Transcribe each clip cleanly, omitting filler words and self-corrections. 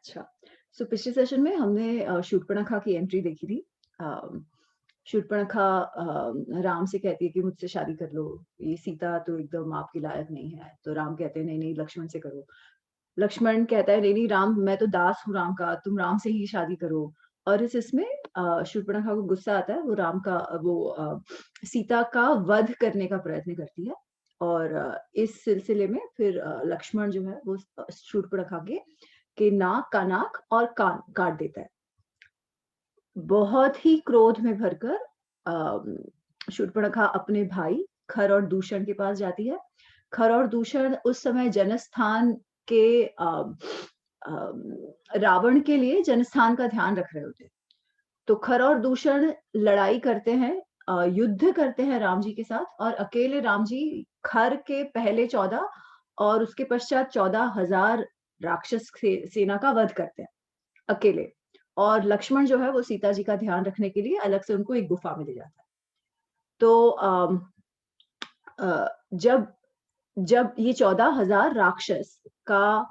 अच्छा, सो पिछले सेशन में हमने शूर्पणखा की एंट्री देखी थी। शूर्पणखा राम से कहती है कि मुझसे शादी कर लो, ये सीता तो एकदम आपके लायक नहीं है। तो राम कहते हैं नहीं, नहीं लक्ष्मण से करो। लक्ष्मण कहता है नहीं, नहीं राम मैं तो दास हूँ राम का, तुम राम से ही शादी करो। और इसमें शूर्पणखा को गुस्सा आता है, वो राम का सीता का वध करने का प्रयत्न करती है। और इस सिलसिले में फिर लक्ष्मण जो है वो शूर्पणखा के नाक का नाक और कान काट देता है। बहुत ही क्रोध में भरकर शूर्पणखा अपने भाई खर और दूषण के पास जाती है। खर और दूषण उस समय जनस्थान के रावण के लिए जनस्थान का ध्यान रख रहे होते हैं। तो खर और दूषण लड़ाई करते हैं, युद्ध करते हैं राम जी के साथ, और अकेले राम जी खर के पहले 14 और उसके पश्चात 14,000 राक्षस सेना का वध करते हैं अकेले। और लक्ष्मण जो है वो सीता जी का ध्यान रखने के लिए अलग से उनको एक गुफा में ले जाता है। तो जब जब ये 14,000 राक्षस का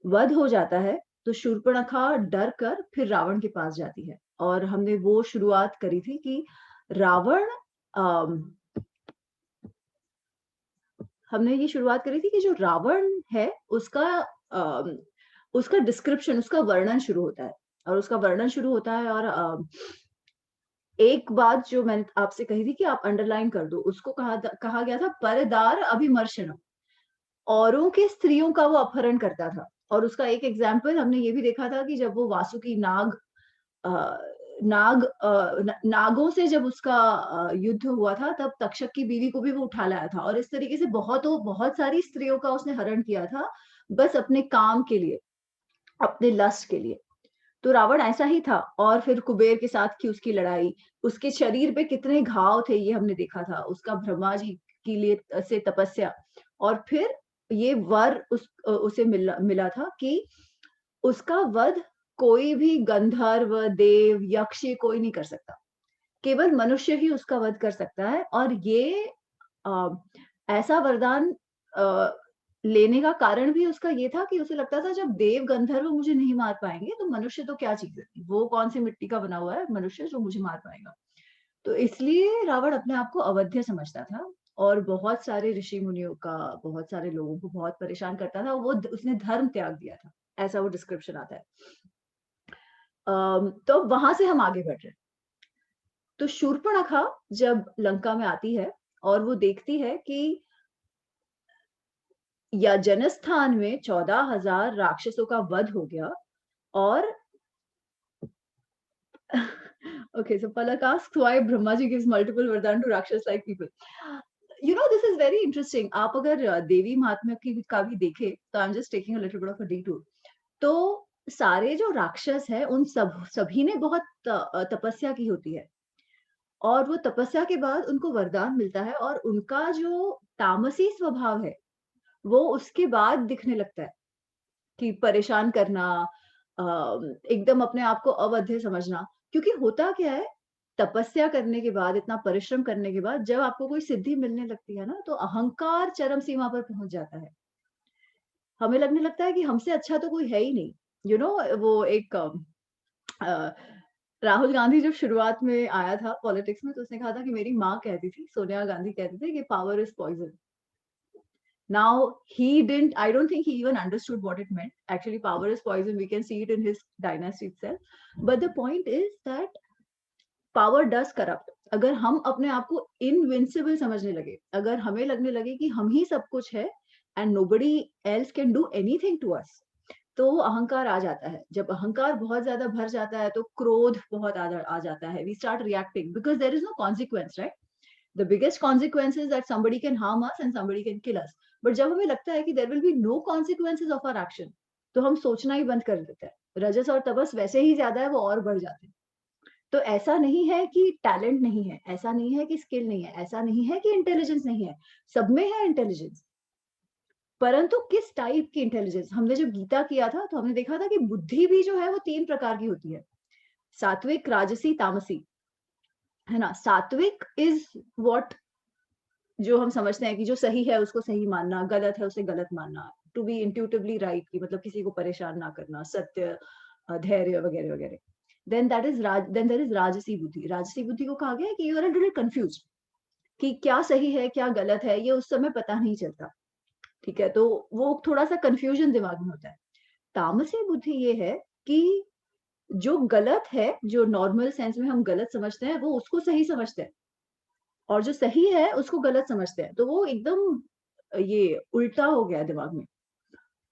वध हो जाता है, तो शूर्पणखा डर कर फिर रावण के पास जाती है। और हमने वो शुरुआत करी थी कि रावण अम, हमने ये शुरुआत करी थी कि जो रावण है अम, उसका डिस्क्रिप्शन, उसका वर्णन शुरू होता है। और उसका वर्णन शुरू होता है और एक बात जो मैंने आपसे कही थी कि आप अंडरलाइन कर दो, उसको कहा गया था परदार अभिमर्शनम। औरों के स्त्रियों का वो अपहरण करता था। और उसका एक एग्जाम्पल हमने ये भी देखा था कि जब वो वासुकी अ, नागों से जब उसका युद्ध हुआ था, तब तक्षक की बीवी को भी वो उठा लाया था। और इस तरीके से बहुत सारी स्त्रियों का उसने हरण किया था, बस अपने काम के लिए, अपने लस्ट के लिए। तो रावण ऐसा ही था। और फिर कुबेर के साथ की उसकी लड़ाई, उसके शरीर पे कितने घाव थे ये हमने देखा था, उसका ब्रह्मा जी के लिए से तपस्या। और फिर ये वर उसे मिला था कि उसका वध कोई भी गंधर्व, देव, यक्ष ये कोई नहीं कर सकता। केवल मनुष्य ही उसका वध कर सकता है। और ये अ, ऐसा वरदान अ, लेने का कारण भी उसका ये था कि उसे लगता था जब देव गंधर्व मुझे नहीं मार पाएँगे, तो मनुष्य तो क्या चीज़ है? वो कौन-सी मिट्टी का बना हुआ है मनुष्य जो मुझे मार पाएगा? तो इसलिए रावण अपने आप को अवध्य समझता था। और बहुत सारे ऋषि-मुनियों का, बहुत सारे लोगों को बहुत परेशान करता था। उसने धर्म त्याग दिया था, ऐसा वो डिस्क्रिप्शन आता है। तो वहाँ से हम आगे बढ़ रहे हैं। तो शूर्पणखा जब लंका में आती है और वो देखती है कि या जनस्थान में 14,000 राक्षसों का वध हो गया। और okay, so Palak asks why Brahmaji gives multiple vardhan to Rakshas like people. You know, this is very interesting. आप अगर देवी महात्म्य की का भी देखें, तो I'm just taking a little bit of a detour. तो सारे जो राक्षस हैं, उन सभी ने बहुत तपस्या की होती है। और वो तपस्या के बाद उनको वरदान मिलता है, और उनका जो तामसी स्वभाव है, वो उसके बाद दिखने लगता है। कि परेशान करना, एकदम अपने आप को अवध्य समझना। क्योंकि होता क्या है, तपस्या करने के बाद, इतना परिश्रम करने के बाद जब आपको कोई सिद्धि मिलने लगती है ना, तो अहंकार चरम सीमा पर पहुँच जाता है। हमें लगने लगता है कि हमसे अच्छा तो कोई है ही नहीं। यू नो वो एक अ, राहुल गांधी जब शुरुआत में आया था पॉलिटिक्स में, तो उसने कहा था कि मेरी माँ कहती थी, सोनिया गांधी कहती थी कि power is poison. Now he didn't, I don't think he even understood what it meant. Actually, power is poison. We can see it in his dynasty itself. But the point is that power does corrupt. अगर हम अपने आप को invincible समझने लगे, अगर हमें लगने लगे कि हम ही सब कुछ है and nobody else can do anything to us, तो अहंकार आ जाता है। जब अहंकार बहुत ज्यादा भर जाता है, तो क्रोध बहुत आ जाता है। We start reacting because there is no consequence, right? The biggest consequence is that somebody can harm us and somebody can kill us. But जब हमें लगता है कि there will be no consequences of our action, तो हम सोचना ही बंद कर देते हैं। रजस और तपस वैसे ही ज्यादा है, वो और बढ़ जाते हैं। तो ऐसा नहीं है कि टैलेंट नहीं है, ऐसा नहीं है कि स्किल नहीं है, ऐसा नहीं है कि इंटेलिजेंस नहीं है। सब में है इंटेलिजेंस। परंतु किस टाइप की इंटेलिजेंस? हमने जब गीता किया था, तो हमने देखा था कि बुद्धि भी जो है वो 3 प्रकार की होती है। सात्विक, राजसी, तामसी। है ना? सात्विक इज़ व्हाट जो हम समझते हैं कि जो सही है उसको सही मानना, गलत है उसे गलत मानना। टू बी इंट्यूटिवली राइट, की मतलब किसी को परेशान ना करना, सत्य, धैर्य वगैरह वगैरह, देन देयर इज राजसी बुद्धि। राजसी बुद्धि को कहा गया है कि you are a little confuse, कि क्या सही है क्या गलत है ये उस समय पता नहीं चलता। ठीक है, तो वो थोड़ा सा कंफ्यूजन दिमाग में होता है। तामसी बुद्धि ये है कि जो गलत है, जो नॉर्मल सेंस में हम गलत समझते हैं, वो उसको सही समझते हैं, और जो सही है उसको गलत समझते हैं। तो वो एकदम ये उल्टा हो गया दिमाग में।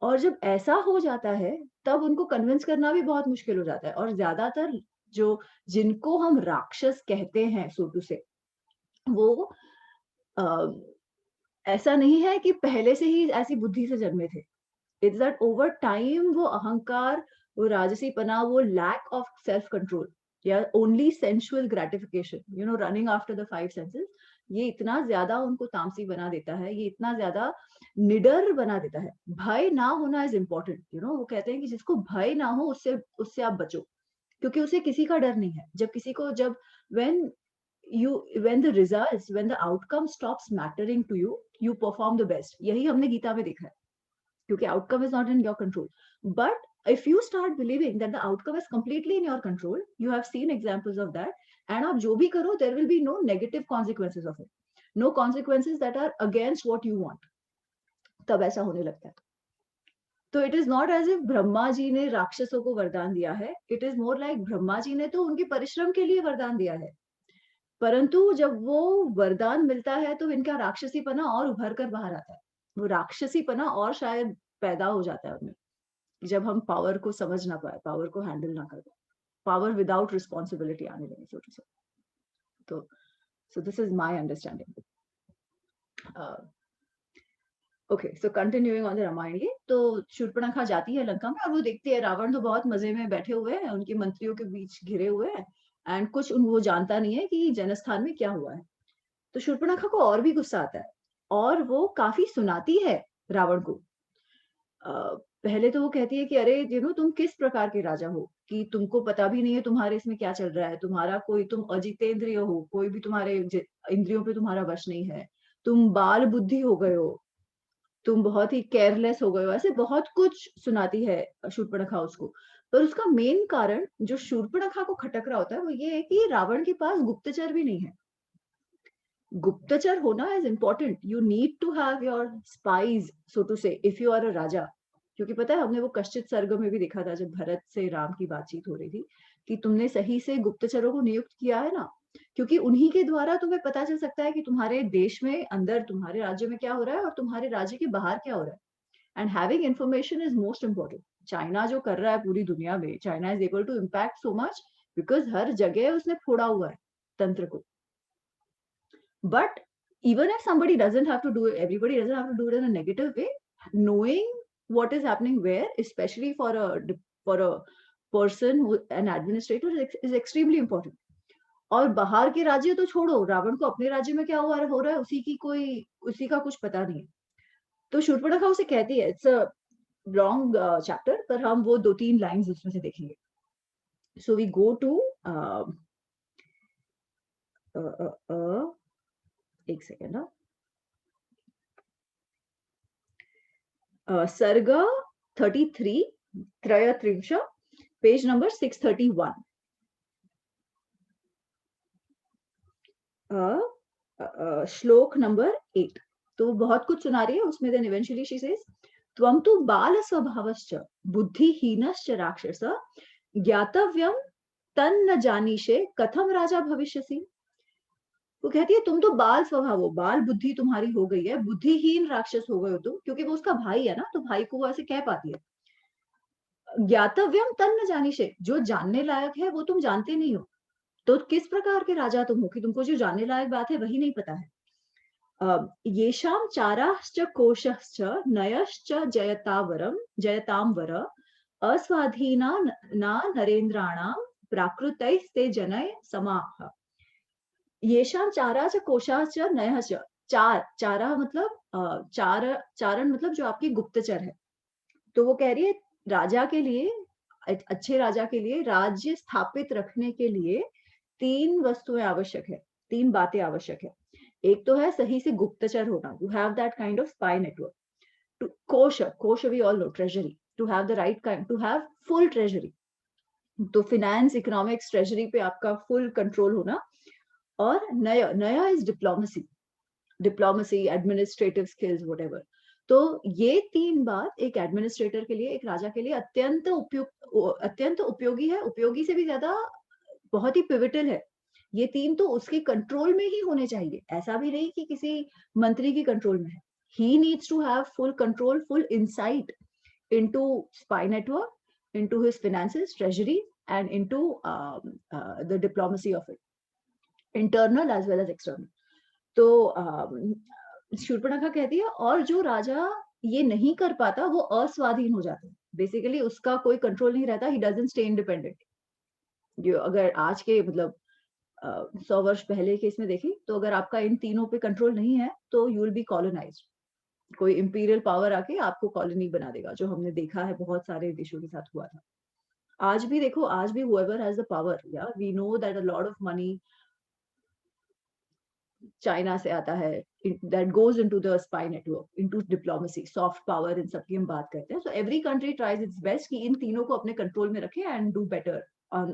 और जब ऐसा हो जाता है, तब उनको कन्विंस करना भी बहुत मुश्किल हो जाता है। और ज्यादातर जो जिनको हम राक्षस कहते हैं सोटू से, वो अ, ऐसा नहीं है कि पहले से ही ऐसी बुद्धि से जन्मे थे। इट्स दैट ओवर टाइम वो अहंकार, वो राजसीपना, वो लैक ऑफ सेल्फ कंट्रोल या only sensual gratification, you know, running after the five senses, ये इतना ज्यादा उनको तामसी बना देता है, ये इतना ज्यादा निडर बना देता है। भय ना होना इज इम्पोर्टेंट, यू नो, वो कहते हैं कि जिसको भय ना हो उससे उससे आप बचो, क्योंकि उसे किसी का डर नहीं है। जब किसी को, जब when when the results, when the outcome stops mattering to you, you perform the best। यही हमने गीता में देखा है, क्योंकि outcome is not in your control। But if you start believing that the outcome is completely in your control, you have seen examples of that, and आप जो भी करो, there will be no negative consequences of it, no consequences that are against what you want। तब ऐसा होने लगता है। तो it is not as if Brahma ji ने राक्षसों को वरदान दिया है, it is more like Brahma ji ने तो उनके परिश्रम के लिए वरदान दिया है, परंतु जब वो वरदान मिलता है तो इनका राक्षसीपना और उभर कर बाहर आता है। वो राक्षसीपना और शायद पैदा हो जाता है उनमें, जब हम पावर को समझ ना पाए, पावर को हैंडल ना कर पाए, पावर विदाउट रिस्पॉन्सिबिलिटी आने लगे, सो टू से। तो so this is my understanding. Okay, so continuing on the Ramayana, ये तो शूर्पणखा जाती है लंका में और वो देखती है रावण तो बहुत मजे में बैठे हुए हैं, उनके मंत्रियों के बीच घिरे हुए हैं, एंड कुछ वो जानता नहीं है कि जनस्थान में क्या हुआ है। तो शूर्पणखा को और भी गुस्सा आता है, और वो काफी सुनाती है रावण को। पहले तो वो कहती है कि अरे यू नो, तुम किस प्रकार के राजा हो कि तुमको पता भी नहीं है तुम्हारे इसमें क्या चल रहा है, तुम्हारा कोई, तुम अजितेंद्रिय हो, कोई भी तुम्हारे इंद्रियों पे तुम्हारा वश नहीं है, तुम बाल बुद्धि हो गए हो, तुम बहुत ही केयरलेस हो गए हो, ऐसे बहुत कुछ सुनाती है शूर्पणखा उसको। पर उसका मेन कारण जो शूर्पणखा को खटक रहा होता है, वो ये है कि रावण के पास गुप्तचर भी नहीं है। गुप्तचर होना is important, you need to have your spies, so to say, if you are a raja. क्योंकि पता है, हमने वो कश्चित सर्ग में भी देखा था, जब भरत से राम की बातचीत हो रही थी, कि तुमने सही से गुप्तचरों को नियुक्त किया है ना, क्योंकि उन्हीं के द्वारा तुम्हें पता चल सकता है कि तुम्हारे देश में अंदर, तुम्हारे राज्य में क्या हो रहा है और तुम्हारे राज्य के बाहर क्या हो रहा है। And having information is most important. China जो कर रहा है पूरी दुनिया में, China is able to impact so much because हर जगह उसने फोड़ा हुआ है तंत्र को। But even if somebody doesn't have to do it, everybody doesn't have to do it in a negative way. Knowing what is happening where, especially for a person who an administrator, is extremely important. और बाहर के राज्य तो छोड़ो, रावण को अपने राज्य में क्या हो रहा है उसी का कुछ पता नहीं है। तो शूर्पणखा उसे कहती है, इट्स अ लॉन्ग चैप्टर, पर हम वो 2-3 लाइंस उसमें से देखेंगे। सो वी गो टू एक सेकेंड ना, सर्ग 33 त्रयत्रिंश, पेज नंबर 631। श्लोक नंबर 8। तो बहुत कुछ सुना रही है उसमें। देन इवेंचुअली शी सेज, त्वं तु बाल स्वभावश्च बुद्धिहीनश्च राक्षस ज्ञातव्यम तन्न जानीषे कथम राजा भविष्यसि। वो कहती है, तुम तो बाल स्वभाव हो, बाल बुद्धि तुम्हारी हो गई है, बुद्धिहीन राक्षस हो गए हो तुम, क्योंकि वो उसका भाई है ना, तो भाई को वो ऐसे कह पाती है। ज्ञातव्यम तन्न जानीषे, जो जानने लायक है वो तुम जानते नहीं हो, तो किस प्रकार के राजा तुम हो कि तुमको जो जानने लायक बात है वही नहीं पता है। येषां चाराश्च कोशश्च नयश्च जयतां वर अस्वाधीना न नरेन्द्राणां प्राकृतैस्ते जनय समाः। येषां चारा च कोशा च नयः च, चारा मतलब चारण मतलब जो आपके गुप्तचर है। तो वो कह रही है, राजा के लिए, अच्छे राजा के लिए, राज्य स्थापित रखने के लिए 3 वस्तुएं आवश्यक है, 3 बातें आवश्यक है। एक तो है सही से गुप्तचर होना, you have that kind of spy network. कोश we all know, treasury, to have the right kind, to have full treasury. तो फिनेंस, इकोनॉमिक्स, ट्रेजरी पे आपका फुल कंट्रोल होना। और नया नया is diplomacy, diplomacy, administrative skills, whatever. तो ये तीन बात एक एडमिनिस्ट्रेटर के लिए, एक राजा के लिए अत्यंत उपयोगी है। उपयोगी से भी ज्यादा बहुत ही पिवटल है। ये तीन तो उसके कंट्रोल में ही होने चाहिए, ऐसा भी नहीं कि किसी मंत्री की कंट्रोल में है। He needs to have full control, full insight into spy network, into his finances, treasury, and into the diplomacy of it, internal as well as external. तो शूर्पणखा कहती है, और जो राजा ये नहीं कर पाता वो अस्वाधीन हो जाता है। बेसिकली उसका कोई कंट्रोल नहीं रहता, ही डजंट स्टे इंडिपेंडेंट। जो अगर आज के मतलब 100 वर्ष पहले के इसमें देखें, तो अगर आपका इन तीनों पे कंट्रोल नहीं है तो यू विल बी कॉलोनाइज्ड। कोई इंपीरियल पावर आके आपको कॉलोनी बना देगा, जो हमने देखा है बहुत सारे देशों के साथ हुआ था। आज भी देखो, आज भी whoever has the power, yeah, we know that a lot of money China से आता है, that goes into the spy network, into diplomacy, soft power, इन सब की हम बात करते हैं। So every country tries its best कि इन तीनों को अपने कंट्रोल में रखे and do better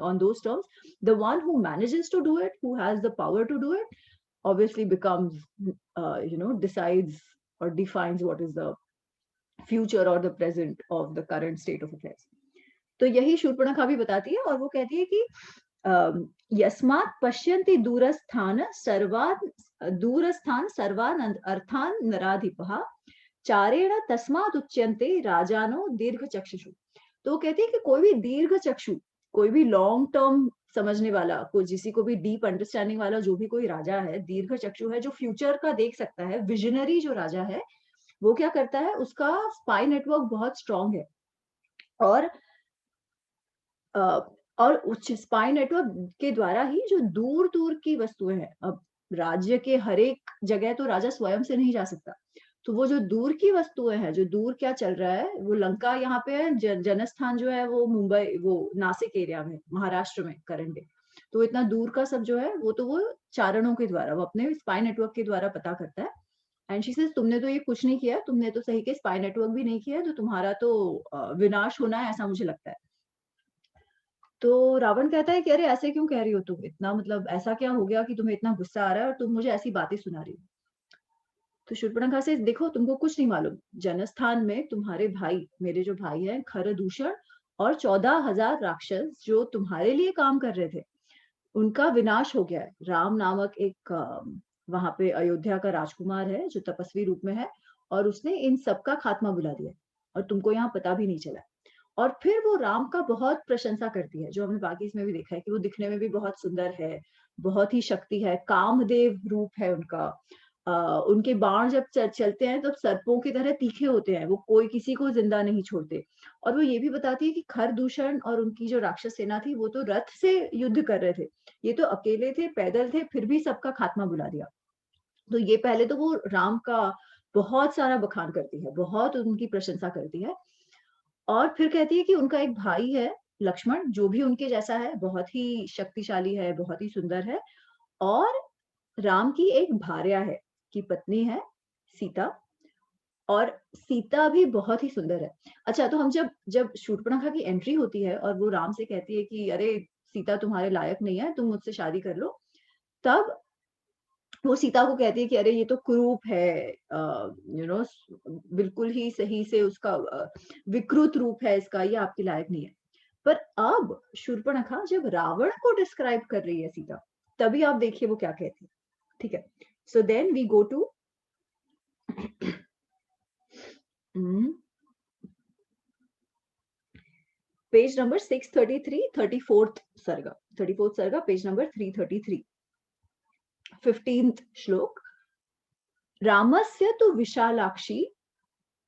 on those terms. The one who manages to do it, who has the power to do it, obviously becomes, decides or defines what is the future or the present of the current state of affairs. तो यही शूर्पणखा भी बताती है, और वो कहती है कि यस्मात् पश्यन्ति दूरस्थान सर्वान् अर्थान् नराधिपः चारेण तस्मात् उच्यन्ते राजानो दीर्घचक्षुषु। तो वो कहती है कि कोई भी दीर्घचक्षु, कोई भी लॉन्ग टर्म समझने वाला, कोई जिसी को भी डीप अंडरस्टैंडिंग वाला जो भी कोई राजा है, दीर्घचक्षु है, जो फ्यूचर का देख सकता है, विजनरी जो राजा है, वो क्या करता है, उसका स्पाई नेटवर्क बहुत स्ट्रांग है। और उच्च स्पाई नेटवर्क के द्वारा ही जो दूर दूर की वस्तुएं हैं, अब राज्य के हर एक जगह तो राजा स्वयं से नहीं जा सकता, तो वो जो दूर की वस्तुएं हैं, जो दूर क्या चल रहा है, वो लंका यहाँ पे है, जनस्थान जो है वो मुंबई, वो नासिक एरिया में, महाराष्ट्र में करंट। तो इतना दूर का सब जो है वो चारणों के द्वारा, वो अपने स्पाई नेटवर्क के द्वारा पता करता है। एंड शी सेज, तुमने तो ये कुछ नहीं किया, तुमने तो सही के स्पाई नेटवर्क भी नहीं किया, तो तुम्हारा तो विनाश होना है, ऐसा मुझे लगता है। तो रावण कहता है कि अरे ऐसे क्यों कह रही हो तुम, इतना मतलब ऐसा क्या हो गया कि तुम्हें इतना गुस्सा आ रहा है और तुम मुझे ऐसी बातें सुना रही हो। तो शूर्पणखा से, देखो तुमको कुछ नहीं मालूम, जनस्थान में तुम्हारे भाई, मेरे जो भाई हैं खरदूषण, और 14,000 राक्षस जो तुम्हारे लिए काम कर रहे थे, उनका विनाश हो गया है। राम नामक एक वहां पे अयोध्या का राजकुमार है जो तपस्वी रूप में है, और उसने इन सबका खात्मा बुला दिया, और तुमको यहाँ पता भी नहीं चला। और फिर वो राम का बहुत प्रशंसा करती है, जो हमने बाकी इसमें भी देखा है कि वो दिखने में भी बहुत सुंदर है, बहुत ही शक्ति है, कामदेव रूप है उनका। उनके बाण जब चलते हैं तो सर्पों की तरह तीखे होते हैं, वो कोई किसी को जिंदा नहीं छोड़ते। और वो ये भी बताती है कि खरदूषण और उनकी जो राक्षस सेना थी, वो तो रथ से युद्ध कर रहे थे, ये तो अकेले थे, पैदल थे, फिर भी सबका खात्मा बुला दिया। तो ये पहले तो वो राम का बहुत सारा बखान करती है, बहुत उनकी प्रशंसा करती है। और फिर कहती है कि उनका एक भाई है लक्ष्मण, जो भी उनके जैसा है, बहुत ही शक्तिशाली है, बहुत ही सुंदर है। और राम की एक भार्या है, की पत्नी है सीता, और सीता भी बहुत ही सुंदर है। अच्छा, तो हम जब जब शूर्पणखा की एंट्री होती है और वो राम से कहती है कि अरे सीता तुम्हारे लायक नहीं है, तुम मुझसे शादी कर लो, तब वो सीता को कहती है कि अरे ये तो कुरूप है, बिल्कुल ही सही से उसका विकृत रूप है इसका, ये आपके लायक नहीं है। पर अब शूर्पणखा जब रावण को डिस्क्राइब कर रही है सीता, तभी आप देखिए वो क्या कहती है। ठीक है, so then we go to page number 633, 34th सर्गा, 34th सर्गा, पेज नंबर 333, 15th श्लोक। रामस्य तु विशालाक्षी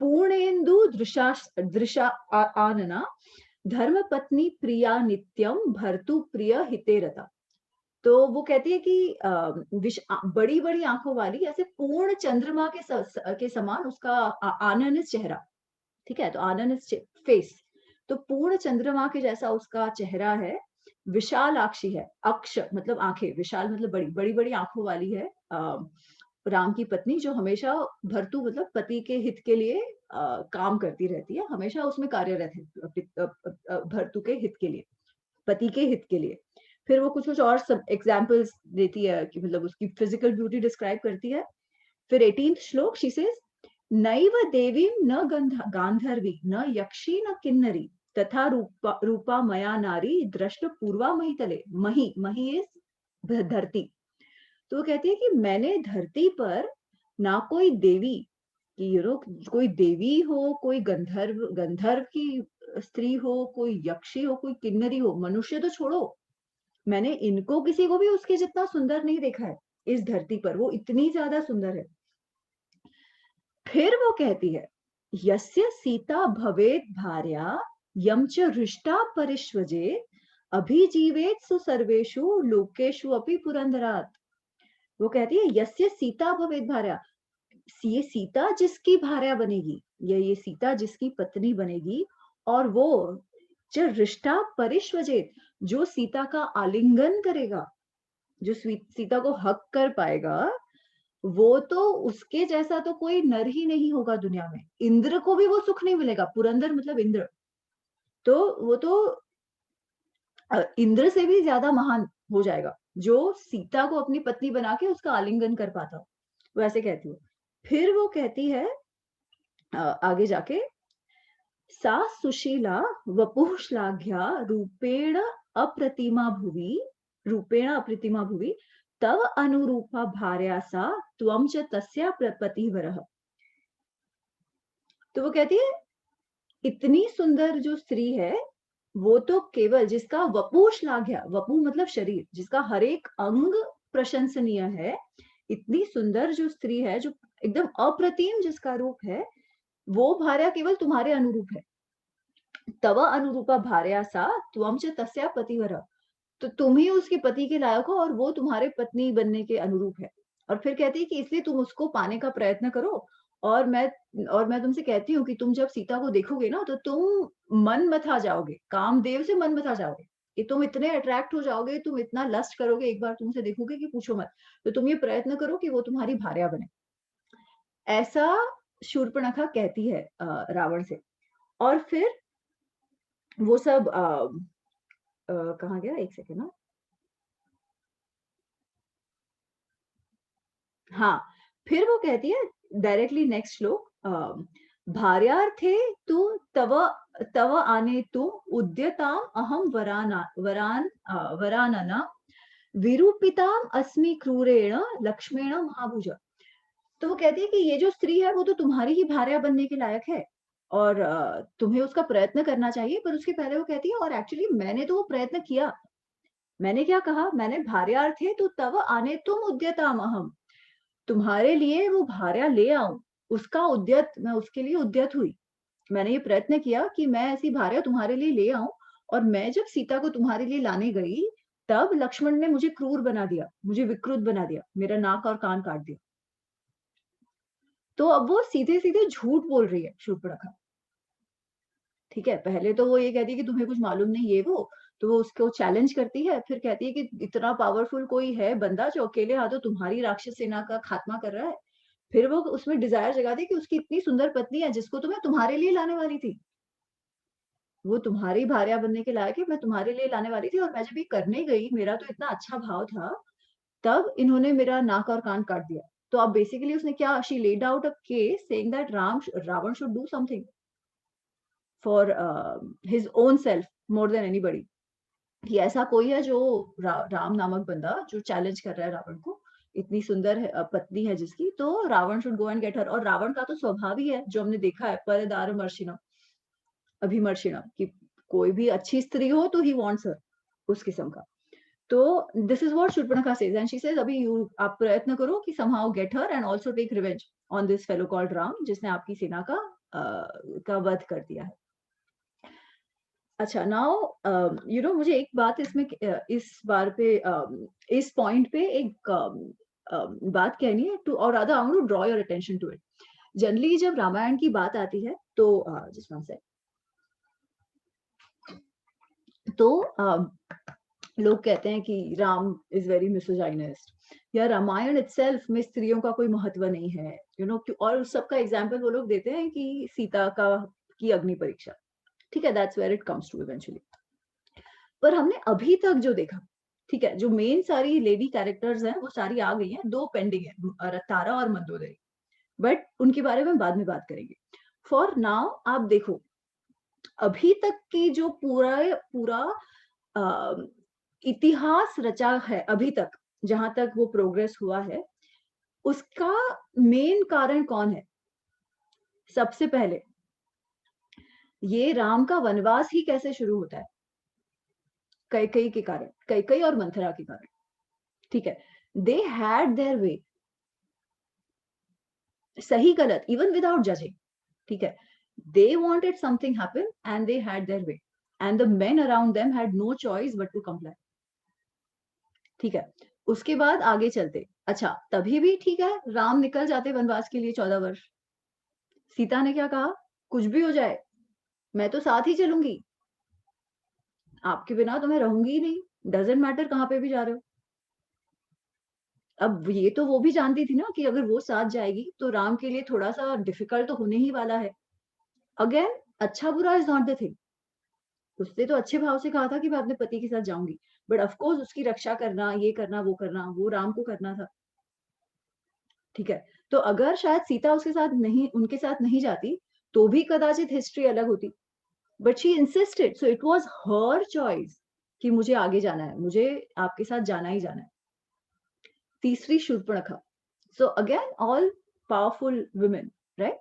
पूर्णेन्दु दृशा आनना धर्मपत्नी प्रिया नित्यम भर्तु प्रिय हिते रता। तो वो कहती है कि बड़ी बड़ी आंखों वाली, ऐसे पूर्ण चंद्रमा के समान उसका आननित चेहरा। ठीक है, तो आननित फेस, तो पूर्ण चंद्रमा के जैसा उसका चेहरा है। विशालाक्षी है, अक्ष मतलब आंखें, विशाल मतलब बड़ी बड़ी बड़ी आंखों वाली है राम की पत्नी, जो हमेशा भर्तु मतलब पति के हित के लिए काम करती रहती है, हमेशा उसमें कार्यरत है भर्तु के हित के लिए, पति के हित के लिए। फिर वो कुछ-कुछ और सब एग्ज़ाम्पल्स देती है कि मतलब उसकी फिज़िकल ब्यूटी डिस्क्राइब करती है। फिर 18th श्लोक शी सेज नैव देवीं न गांधर्वी न यक्षी न किन्नरी तथा रूपा मया नारी दृष्ट पूर्वा महितले। मही इज धरती। तो वो कहती है कि मैंने धरती पर ना कोई देवी कि कोई देवी हो, कोई गंधर्व गंधर्व की स्त्री हो, कोई यक्षी हो, कोई किन्नरी हो, मनुष्य तो छोड़ो, मैंने इनको किसी को भी उसके जितना सुंदर नहीं देखा है इस धरती पर, वो इतनी ज्यादा सुंदर है। फिर वो कहती है यस्य सीता भवेत भार्या यम च हृष्टा परिष्वजे अभिजीवेत सु सर्वेषु लोकेषु अपि पुरंदरात। वो कहती है यस्य सीता भवेत भार्या, ये सीता जिसकी भार्या बनेगी, ये सीता जिसकी पत्नी बनेगी, और वो जो रिश्ता परिष्वजेत, जो सीता का आलिंगन करेगा, जो सीता को हक कर पाएगा, वो तो उसके जैसा तो कोई नर ही नहीं होगा दुनिया में। इंद्र को भी वो सुख नहीं मिलेगा। पुरंदर मतलब इंद्र, तो वो तो इंद्र से भी ज्यादा महान हो जाएगा जो सीता को अपनी पत्नी बना के उसका आलिंगन कर पाता। वो ऐसे कहती है। फिर वो कहती है आगे जाके सा सुशीला वपुः श्लाघ्या रूपेण अप्रतिमा भुवि तव अनुरूपा भार्या सा त्वं च तस्या पतिवरः। तो वो कहती है इतनी सुंदर जो स्त्री है वो तो केवल जिसका वपु श्लाघ्या, वपु मतलब शरीर, जिसका हर एक अंग प्रशंसनीय है, इतनी सुंदर जो स्त्री है, जो एकदम अप्रतिम जिसका रूप है, वो भार्या केवल तुम्हारे अनुरूप है। तव अनुरूपा भार्या सा त्वं च तस्या पतिवरः। तो तुम ही उसके पति के लायक हो और वो तुम्हारे पत्नी बनने के अनुरूप है। और फिर कहती है कि इसलिए तुम उसको पाने का प्रयत्न करो। और मैं तुमसे कहती हूँ कि तुम जब सीता को देखोगे ना तो तुम मन मथा जाओगे, कामदेव से मन मथा जाओगे, कि तुम इतने अट्रैक्ट हो जाओगे, तुम इतना लस्ट करोगे एक बार तुमसे देखोगे कि पूछो मत। तो तुम ये प्रयत्न करो कि वो तुम्हारी भार्या बने। ऐसा शूर्पणखा कहती है रावण से। और फिर वो सब कहाँ गया, एक सेकेंड ना। हाँ, फिर वो कहती है डायरेक्टली नेक्स्ट श्लोक भार्यार्थे तु तव तव आने तु उद्यताम अहम वरानना विरूपिताम अस्मि क्रूरेण लक्ष्मेण महाभुज। तो वो कहती है कि ये जो स्त्री है वो तो तुम्हारी ही भार्या बनने के लायक है और तुम्हें उसका प्रयत्न करना चाहिए। पर उसके पहले वो कहती है और एक्चुअली मैंने तो वो प्रयत्न किया। मैंने क्या कहा, मैंने भार्यार्थे तु तव आने तुम उद्यताम अहम, तुम्हारे लिए वो भार्या ले आऊं, उसका उद्यत, मैं उसके लिए उद्यत हुई। मैंने ये प्रयत्न किया कि मैं ऐसी भार्या तुम्हारे लिए ले आऊं। और मैं जब सीता को तुम्हारे लिए लाने गई तब लक्ष्मण ने मुझे क्रूर बना दिया, मुझे विकृत बना दिया, मेरा नाक और कान काट दिया। तो अब वो सीधे सीधे झूठ बोल रही है शूर्पणखा। ठीक है, पहले तो वो ये कहती है कि तुम्हें कुछ मालूम नहीं ये वो, तो वो उसको चैलेंज करती है। फिर कहती है कि इतना पावरफुल कोई है बंदा जो अकेले हाथों तुम्हारी राक्षस सेना का खात्मा कर रहा है। फिर वो उसमें डिजायर जगाती है कि उसकी इतनी सुंदर पत्नी है जिसको तो मैं तुम्हारे लिए लाने वाली थी, वो तुम्हारी भार्या बनने के लायक है, मैं तुम्हारे लिए लाने वाली थी। और मैं जब ये करने गई, मेरा तो इतना अच्छा भाव था, तब इन्होंने मेरा नाक और कान काट दिया। तो अब बेसिकली उसने क्या, she laid out a case saying that Ravan should do something for his own self more than anybody. कि ऐसा कोई है जो राम नामक बंदा जो चैलेंज कर रहा है रावण को, इतनी सुंदर है, पत्नी है जिसकी, तो Ravan should go and get her. और रावण का तो स्वभाव ही है जो हमने देखा है, परदार मर्शिना अभिमर्शिना, कि कोई भी अच्छी स्त्री हो तो ही वांट्स हर, उस किस्म का। तो this is what Shurpanakha says and she says अभी आप प्रयत्न करो कि somehow get her and also take revenge on this fellow called Ram, जिसने आपकी सेना का वध कर दिया है। अच्छा, नाउ मुझे एक बात इसमें इस बार पे इस पॉइंट पे एक बात कहनी है टू, और rather I want to draw your attention to it. Generally जब रामायण की बात आती है तो जस्ट वन सेकंड, तो लोग कहते हैं कि राम इज वेरी मिसोजाइनिस्ट, या रामायण इटसेल्फ में स्त्रियों का कोई महत्व नहीं है, यू नो। और उस सबका एग्जाम्पल वो लोग देते हैं कि सीता का की अग्नि परीक्षा, ठीक है, that's where it comes to eventually. पर हमने अभी तक जो देखा, ठीक है, जो मेन सारी लेडी कैरेक्टर्स हैं वो सारी आ गई हैं, 2 पेंडिंग है, तारा और मंदोदरी, बट उनके बारे में बाद में बात करेंगे। फॉर नाउ आप देखो, अभी तक की जो पूरा इतिहास रचा है अभी तक, जहां तक वो प्रोग्रेस हुआ है, उसका मेन कारण कौन है? सबसे पहले ये राम का वनवास ही कैसे शुरू होता है? कैकेयी के कारण, कैकेयी और मंथरा के कारण, ठीक है। दे हैड देयर वे, सही गलत, इवन विदाउट जजिंग, ठीक है। They wanted something happen and they had their way, and the men around them had no choice but to comply, ठीक है। उसके बाद आगे चलते, अच्छा तभी भी ठीक है, राम निकल जाते वनवास के लिए 14 वर्ष। सीता ने क्या कहा? कुछ भी हो जाए मैं तो साथ ही चलूंगी, आपके बिना तो मैं रहूंगी ही नहीं, डजेंट मैटर कहां पे भी जा रहे हो। अब ये तो वो भी जानती थी ना कि अगर वो साथ जाएगी तो राम के लिए थोड़ा सा डिफिकल्ट तो होने ही वाला है। अगेन, अच्छा बुरा इज नॉट द थिंग, उसने तो अच्छे भाव से कहा था कि मैं अपने पति के साथ जाऊंगी, बट ऑफ कोर्स उसकी रक्षा करना, ये करना, वो राम को करना था, ठीक है। तो अगर शायद सीता उसके साथ नहीं, उनके साथ नहीं जाती, तो भी कदाचित हिस्ट्री अलग होती, but she insisted, so it was her choice कि मुझे आगे जाना है, मुझे आपके साथ जाना ही जाना है। तीसरी Shurpanakha, so again all powerful women, right?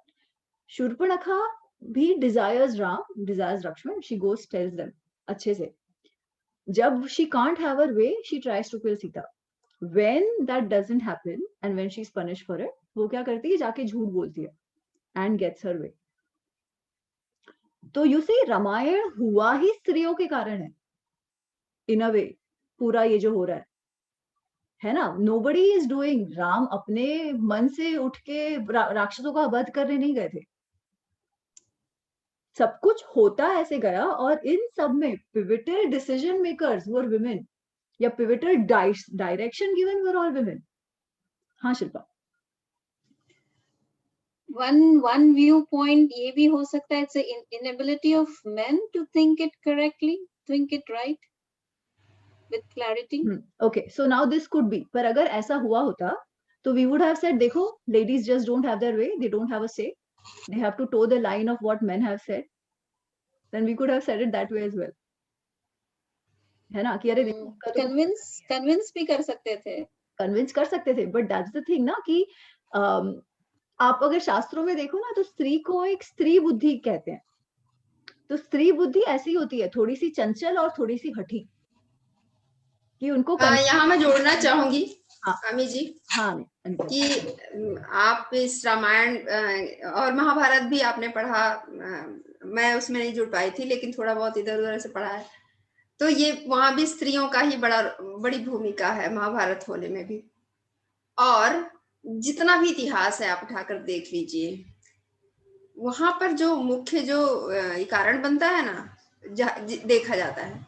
Shurpanakha भी desires Ram, desires Lakshman, she goes tells them अच्छे से। जब she can't have her way, she tries to kill Sita. When that doesn't happen and when she is punished for it, वो क्या करती है? जाके झूठ बोलती है एंड गेट्स हर वे। तो यू सी, रामायण हुआ ही स्त्रियों के कारण है, इन अ वे, पूरा ये जो हो रहा है ना। नोबडी इज डूइंग, राम अपने मन से उठ के राक्षसों का वध करने नहीं गए थे, सब कुछ होता ऐसे गया, और इन सब में pivotal decision makers were women, या pivotal direction given were all women. हाँ शिल्पा। one viewpoint ये भी हो सकता है, it's an inability of men to think it correctly, think it right with clarity. Okay, so now this could be, पर अगर ऐसा हुआ होता तो we would have said, देखो, ladies just don't have their way, they don't have a say, they have to toe the line of what men have said, then we could have said it that way as well, है ना, कि अरे देखो, convince भी कर सकते थे, convince कर सकते थे, बट दैट्स द थिंग ना कि आप अगर शास्त्रों में देखो ना, तो स्त्री को एक स्त्री बुद्धि कहते हैं। तो स्त्री बुद्धि ऐसी होती है, थोड़ी सी चंचल और थोड़ी सी हठी, कि उनको यहाँ मैं जोड़ना चाहूंगी अमी जी, हाँ, कि आप इस रामायण और महाभारत भी आपने पढ़ा, मैं उसमें नहीं जुड़ पाई थी, लेकिन थोड़ा बहुत इधर उधर से पढ़ा है, तो ये वहां भी स्त्रियों का ही बड़ी भूमिका है महाभारत होने में भी। और जितना भी इतिहास है आप उठाकर देख लीजिए, वहां पर जो मुख्य जो कारण बनता है ना, देखा जाता है,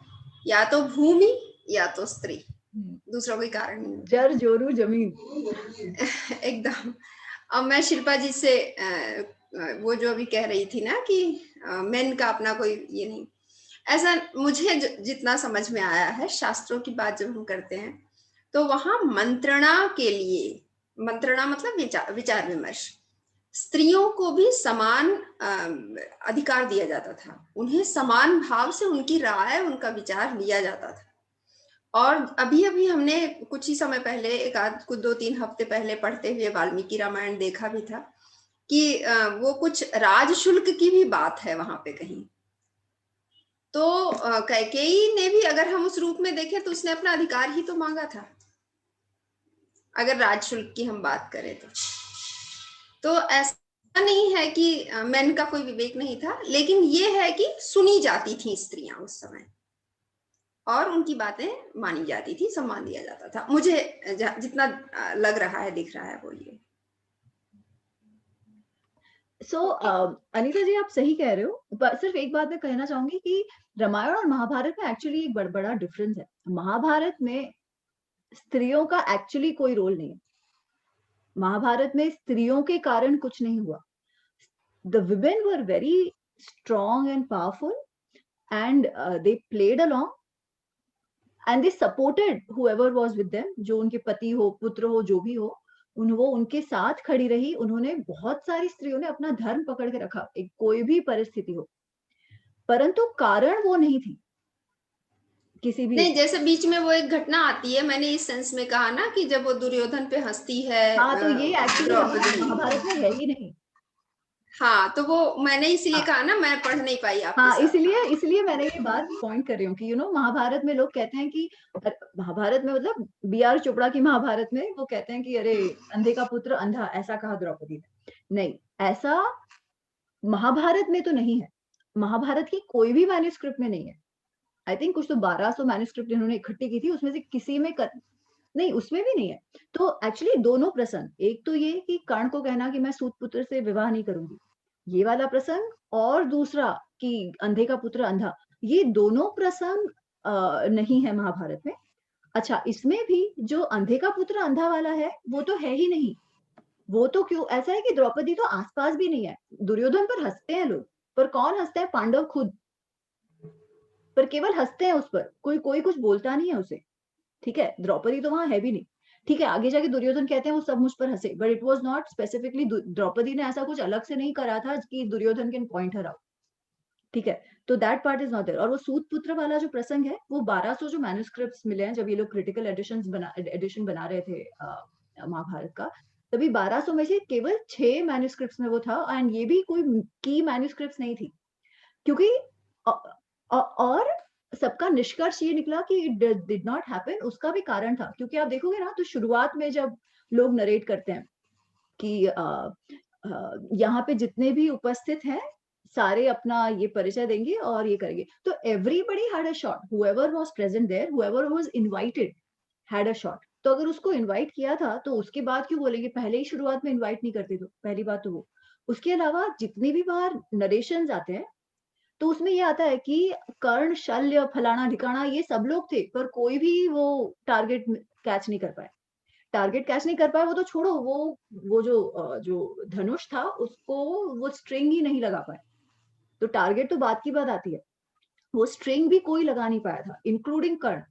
या तो भूमि या तो स्त्री, दूसरा कोई कारण नहीं। जर जोरू जमीन एकदम। अब मैं शिल्पा जी से वो जो अभी कह रही थी ना कि मेन का अपना कोई ये नहीं, ऐसा मुझे जितना समझ में आया है, शास्त्रों की बात जब हम करते हैं तो वहां मंत्रणा के लिए, मंत्रणा मतलब विचार विमर्श, स्त्रियों को भी समान अधिकार दिया जाता था, उन्हें समान भाव से उनकी राय, उनका विचार लिया जाता था। और अभी अभी हमने कुछ ही समय पहले, एक आध कुछ 2-3 हफ्ते पहले पढ़ते हुए वाल्मीकि रामायण देखा भी था कि वो कुछ राजशुल्क की भी बात है वहां पे कहीं। तो कैकेयी ने भी, अगर हम उस रूप में देखें, तो उसने अपना अधिकार ही तो मांगा था, अगर राजशुल्क की हम बात करें तो ऐसा नहीं है कि मेन का कोई विवेक नहीं था, लेकिन ये है कि सुनी जाती थी स्त्रियां उस समय, और उनकी बातें मानी जाती थी, सम्मान दिया जाता था, मुझे जितना लग रहा है, दिख रहा है, बोलिए। अनीता जी, आप सही कह रहे हो, पर सिर्फ एक बात मैं कहना चाहूंगी कि रामायण और महाभारत में एक्चुअली एक बड़ा डिफरेंस है। महाभारत में स्त्रियों का एक्चुअली कोई रोल नहीं है। महाभारत में स्त्रियों के कारण कुछ नहीं हुआ। The women were very strong and powerful, and they played along, and they supported whoever was with them, जो उनके पति हो, पुत्र हो, जो भी हो, वो उनके साथ खड़ी रही। उन्होंने, बहुत सारी स्त्रियों ने अपना धर्म पकड़ के रखा, एक कोई भी परिस्थिति हो, परंतु कारण वो नहीं थी किसी भी। नहीं, जैसे बीच में वो एक घटना आती है, मैंने इस सेंस में कहा ना कि जब वो दुर्योधन पे हंसती है हाँ, तो ये एक्चुअली द्रौपदी। महाभारत में है ही नहीं। हाँ, तो वो मैंने इसलिए हाँ, कहा ना, मैं पढ़ नहीं पाई आपके हाँ, साथ। इसलिए मैंने ये बात पॉइंट कर रही हूँ कि महाभारत में लोग कहते हैं कि महाभारत में, मतलब बी.आर. चोपड़ा की महाभारत में वो कहते हैं कि अरे अंधे का पुत्र अंधा, ऐसा कहा द्रौपदी ने। नहीं, ऐसा महाभारत में तो नहीं है। महाभारत की कोई भी मैन्युस्क्रिप्ट में नहीं है। आई थिंक कुछ तो 1200 मैन्युस्क्रिप्ट इन्होंने इकट्ठी की थी, उसमें से किसी में नहीं, उसमें भी नहीं है। तो एक्चुअली दोनों प्रसंग, एक तो ये कि कर्ण को कहना कि मैं सूत पुत्र से विवाह नहीं करूंगी, ये वाला प्रसंग, और दूसरा कि अंधे का पुत्र अंधा, ये दोनों प्रसंग नहीं है महाभारत में। अच्छा, इसमें भी जो अंधे का पुत्र अंधा वाला है, वो तो है ही नहीं। वो तो क्यों ऐसा है कि द्रौपदी तो आसपास भी नहीं है। दुर्योधन पर हंसते हैं लोग, पर कौन हंसता है? पांडव खुद। पर केवल हंसते हैं उस पर, कोई कुछ बोलता नहीं है उसे। ठीक है, द्रौपदी तो वहां है भी नहीं। ठीक है, आगे जाके दुर्योधन कहते हैं वो सब मुझ पर हंसे, but it was not specifically Draupadi ने ऐसा कुछ अलग से नहीं करा था कि Duryodhan can point her out. ठीक है, तो that part is not there. और वो सूत पुत्र वाला जो प्रसंग है, वो 1200 जो मैन्युस्क्रिप्ट्स मिले हैं, जब ये लोग क्रिटिकल एडिशन बना रहे थे महाभारत का, तभी 1200 में से केवल 6 मैन्युस्क्रिप्ट्स में वो था, एंड ये भी कोई की मैन्युस्क्रिप्ट्स नहीं थी, क्योंकि और सबका निष्कर्ष ये निकला कि इट डिड नॉट हैपन। उसका भी कारण था, क्योंकि आप देखोगे ना, तो शुरुआत में जब लोग नरेट करते हैं कि यहाँ पे जितने भी उपस्थित हैं सारे अपना ये परिचय देंगे और ये करेंगे, तो everybody had a shot, whoever was present there, whoever was invited had a shot. तो अगर उसको इनवाइट किया था, तो उसके बाद क्यों बोलेंगे? पहले ही शुरुआत में इनवाइट नहीं करते, तो पहली बात तो वो। उसके अलावा जितनी भी बार नरेशंस आते हैं, तो उसमें ये आता है कि कर्ण, शल्य, फलाना ढिकाना, ये सब लोग थे, पर कोई भी वो टारगेट कैच नहीं कर पाए। टारगेट कैच नहीं कर पाए, वो तो छोड़ो, वो जो धनुष था, उसको वो स्ट्रिंग ही नहीं लगा पाए। तो टारगेट तो बात की बात आती है, वो स्ट्रिंग भी कोई लगा नहीं पाया था, इंक्लूडिंग कर्ण।